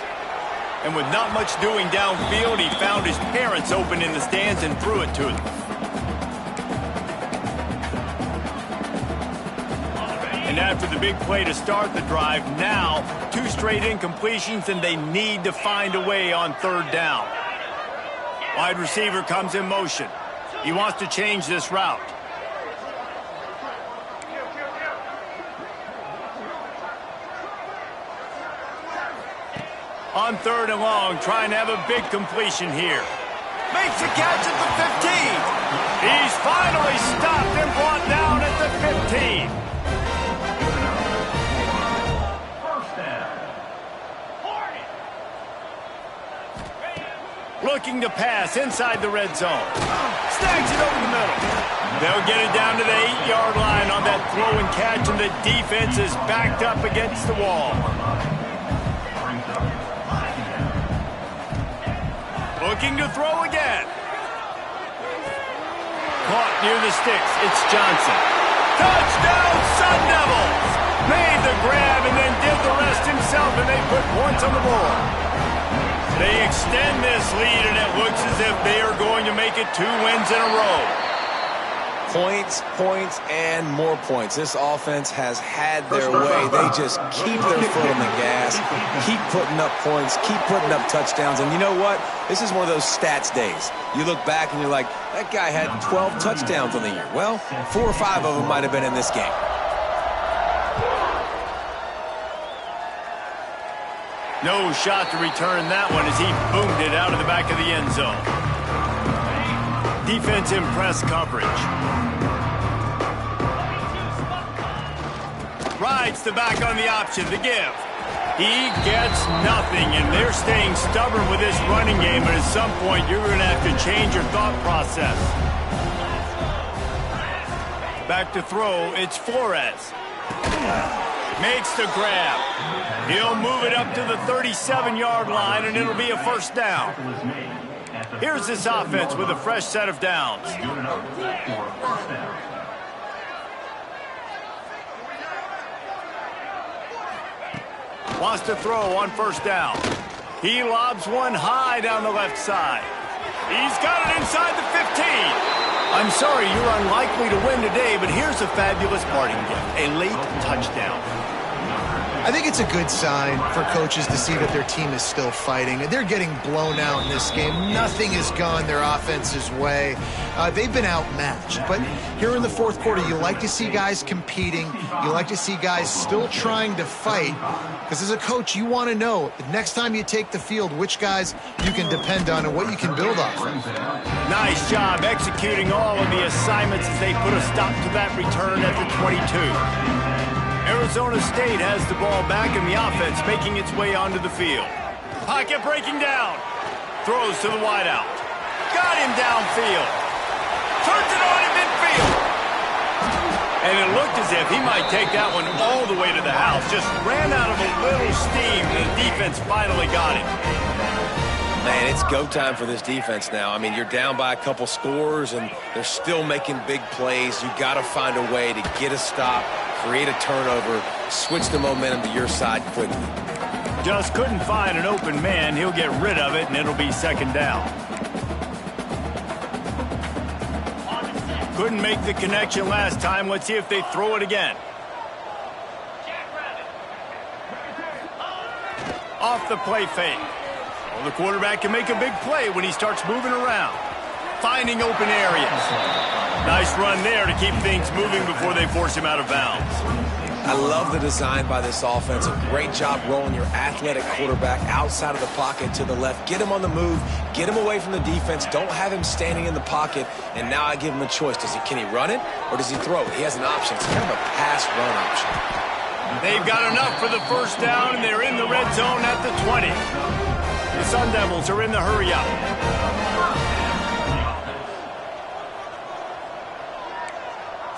And with not much doing downfield, he found his parents open in the stands and threw it to them. And after the big play to start the drive, now 2 straight incompletions, and they need to find a way on third down. Wide receiver comes in motion. He wants to change this route. On third and long, trying to have a big completion here. Makes the catch at the 15. He's finally stopped and brought down at the 15. Looking to pass inside the red zone. Snags it over the middle. They'll get it down to the 8-yard line on that throw and catch, and the defense is backed up against the wall. Looking to throw again. Caught near the sticks. It's Johnson. Touchdown, Sun Devils! Made the grab and then did the rest himself, and they put points on the board. They extend this lead, and it looks as if they are going to make it 2 wins in a row.
Points, points, and more points. This offense has had their way. They just keep their foot on the gas, keep putting up points, keep putting up touchdowns. And you know what? This is one of those stats days. You look back and you're like, that guy had 12 touchdowns on the year. Well, 4 or 5 of them might have been in this game.
No shot to return that one as he boomed it out of the back of the end zone. Defense in press coverage. Rides the back on the option, the give. He gets nothing, and they're staying stubborn with this running game, but at some point you're going to have to change your thought process. Back to throw, it's Flores. Makes the grab. He'll move it up to the 37-yard line, and it'll be a first down. Here's this offense with a fresh set of downs. Wants to throw on first down. He lobs one high down the left side. He's got it inside the 15. I'm sorry, you're unlikely to win today, but here's a fabulous parting gift, a late touchdown.
I think it's a good sign for coaches to see that their team is still fighting. They're getting blown out in this game. Nothing has gone their offense's way. They've been outmatched. But here in the fourth quarter, you like to see guys competing. You like to see guys still trying to fight. Because as a coach, you want to know the next time you take the field, which guys you can depend on and what you can build off of.
Nice job executing all of the assignments as they put a stop to that return at the 22. Arizona State has the ball back in the offense, making its way onto the field. Pocket breaking down. Throws to the wideout. Got him downfield. Turns it on in midfield. And it looked as if he might take that one all the way to the house. Just ran out of a little steam, and the defense finally got him.
Man, it's go time for this defense now. I mean, you're down by a couple scores, and they're still making big plays. You got to find a way to get a stop, create a turnover, switch the momentum to your side quickly.
Just couldn't find an open man. He'll get rid of it, and it'll be second down. Couldn't make the connection last time. Let's see if they throw it again. Off the play fake. Well, the quarterback can make a big play when he starts moving around. finding open areas. Nice run there to keep things moving before they force him out of bounds.
I love the design by this offense. A great job rolling your athletic quarterback outside of the pocket to the left. Get him on the move. Get him away from the defense. Don't have him standing in the pocket. And now I give him a choice. Can he run it or does he throw it? He has an option. It's kind of a pass-run option.
They've got enough for the first down, and they're in the red zone at the 20. The Sun Devils are in the hurry-up.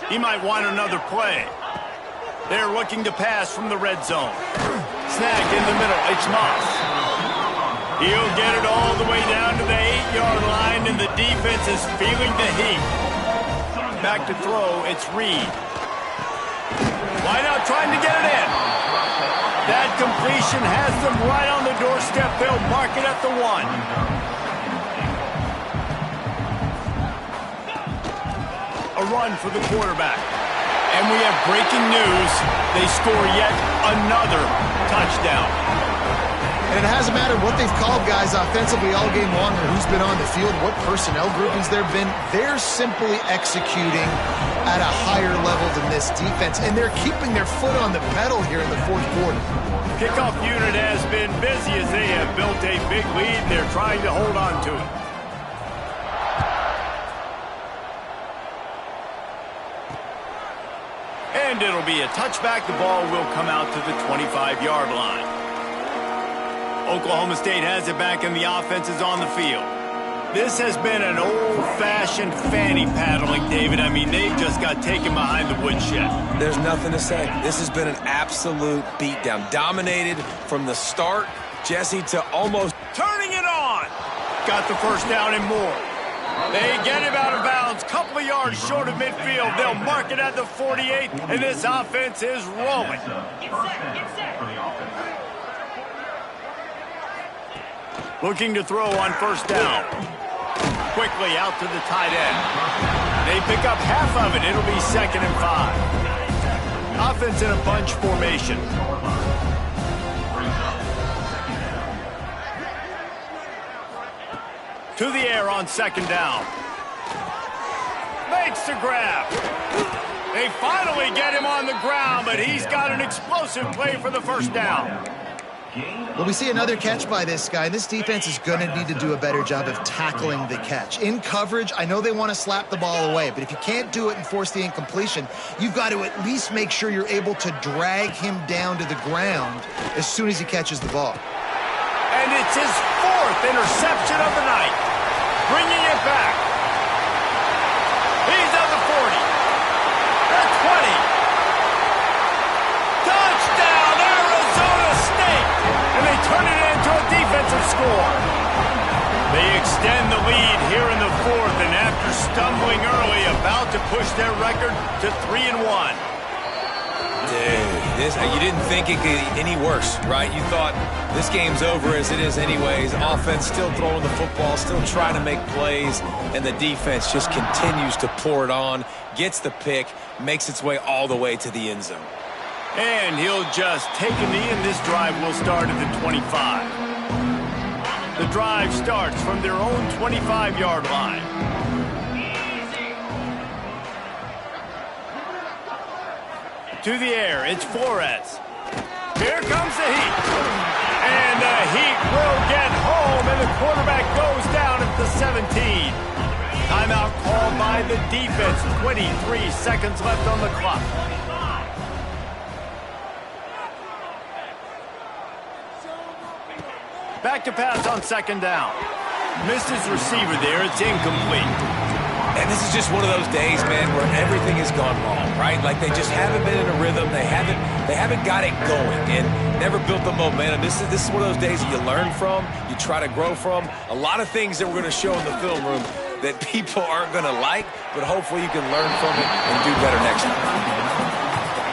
He might want another play. They're looking to pass from the red zone. Snag in the middle. It's Moss. He'll get it all the way down to the 8-yard line, and the defense is feeling the heat. Back to throw. It's Reed. Wide out trying to get it in. That completion has them right on the doorstep. They'll mark it at the 1. A run for the quarterback. And we have breaking news. They score yet another touchdown.
And it hasn't mattered what they've called guys offensively all game long or who's been on the field, what personnel groupings there have been. They're simply executing at a higher level than this defense, and they're keeping their foot on the pedal here in the fourth quarter.
Kickoff unit has been busy as they have built a big lead, and they're trying to hold on to it. And it'll be a touchback. The ball will come out to the 25-yard line. Oklahoma State has it back, and the offense is on the field. This has been an old-fashioned fanny paddling, David. I mean, they've just got taken behind the woodshed.
There's nothing to say. This has been an absolute beatdown. Dominated from the start, Jesse, to almost
turning it on. Got the first down and more. They get him out of bounds, couple of yards short of midfield. They'll mark it at the 48, and this offense is rolling. Looking to throw on first down. Quickly out to the tight end. They pick up half of it. It'll be 2nd and 5. Offense in a bunch formation. To the air on 2nd down. Makes the grab. They finally get him on the ground, but he's got an explosive play for the first down.
Well, we see another catch by this guy. This defense is going to need to do a better job of tackling the catch. In coverage, I know they want to slap the ball away, but if you can't do it and force the incompletion, you've got to at least make sure you're able to drag him down to the ground as soon as he catches the ball.
And it's his 4th interception of the night. Bringing it back. He's at the 40. The 20. Touchdown, Arizona State. And they turn it into a defensive score. They extend the lead here in the 4th, and after stumbling early, about to push their record to 3-1.
Dude, you didn't think it could get any worse, right? You thought this game's over as it is anyways. Offense still throwing the football, still trying to make plays, and the defense just continues to pour it on, gets the pick, makes its way all the way to the end zone.
And he'll just take a knee, and this drive will start at the 25. The drive starts from their own 25-yard line. To the air, it's Flores. Here comes the heat. And the heat will get home, and the quarterback goes down at the 17. Timeout called by the defense. 23 seconds left on the clock. Back to pass on 2nd down. Missed his receiver there. It's incomplete.
And this is just one of those days, man, where everything has gone wrong, right? Like they just haven't been in a rhythm. They haven't got it going and never built the momentum. This is one of those days that you learn from, you try to grow from. A lot of things that we're going to show in the film room that people aren't going to like, but hopefully you can learn from it and do better next time.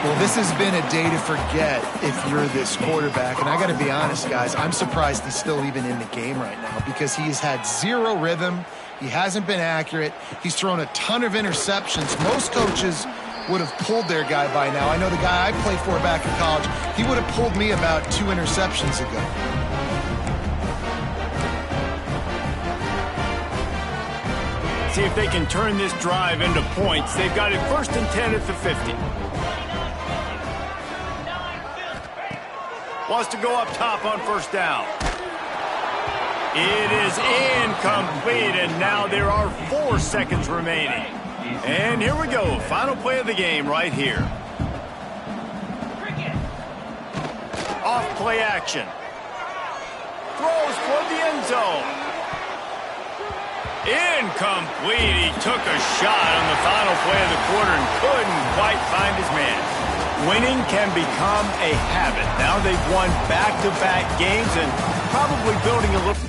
Well, this has been a day to forget if you're this quarterback. And I got to be honest, guys, I'm surprised he's still even in the game right now because he has had zero rhythm. He hasn't been accurate. He's thrown a ton of interceptions. Most coaches would have pulled their guy by now. I know the guy I played for back in college, he would have pulled me about 2 interceptions ago.
see if they can turn this drive into points. They've got it 1st and 10 at the 50. Wants to go up top on 1st down. It is incomplete, and now there are 4 seconds remaining. And here we go. Final play of the game right here. Off play action. Throws toward the end zone. Incomplete. He took a shot on the final play of the quarter and couldn't quite find his man. Winning can become a habit. Now they've won back-to-back games and probably building a little...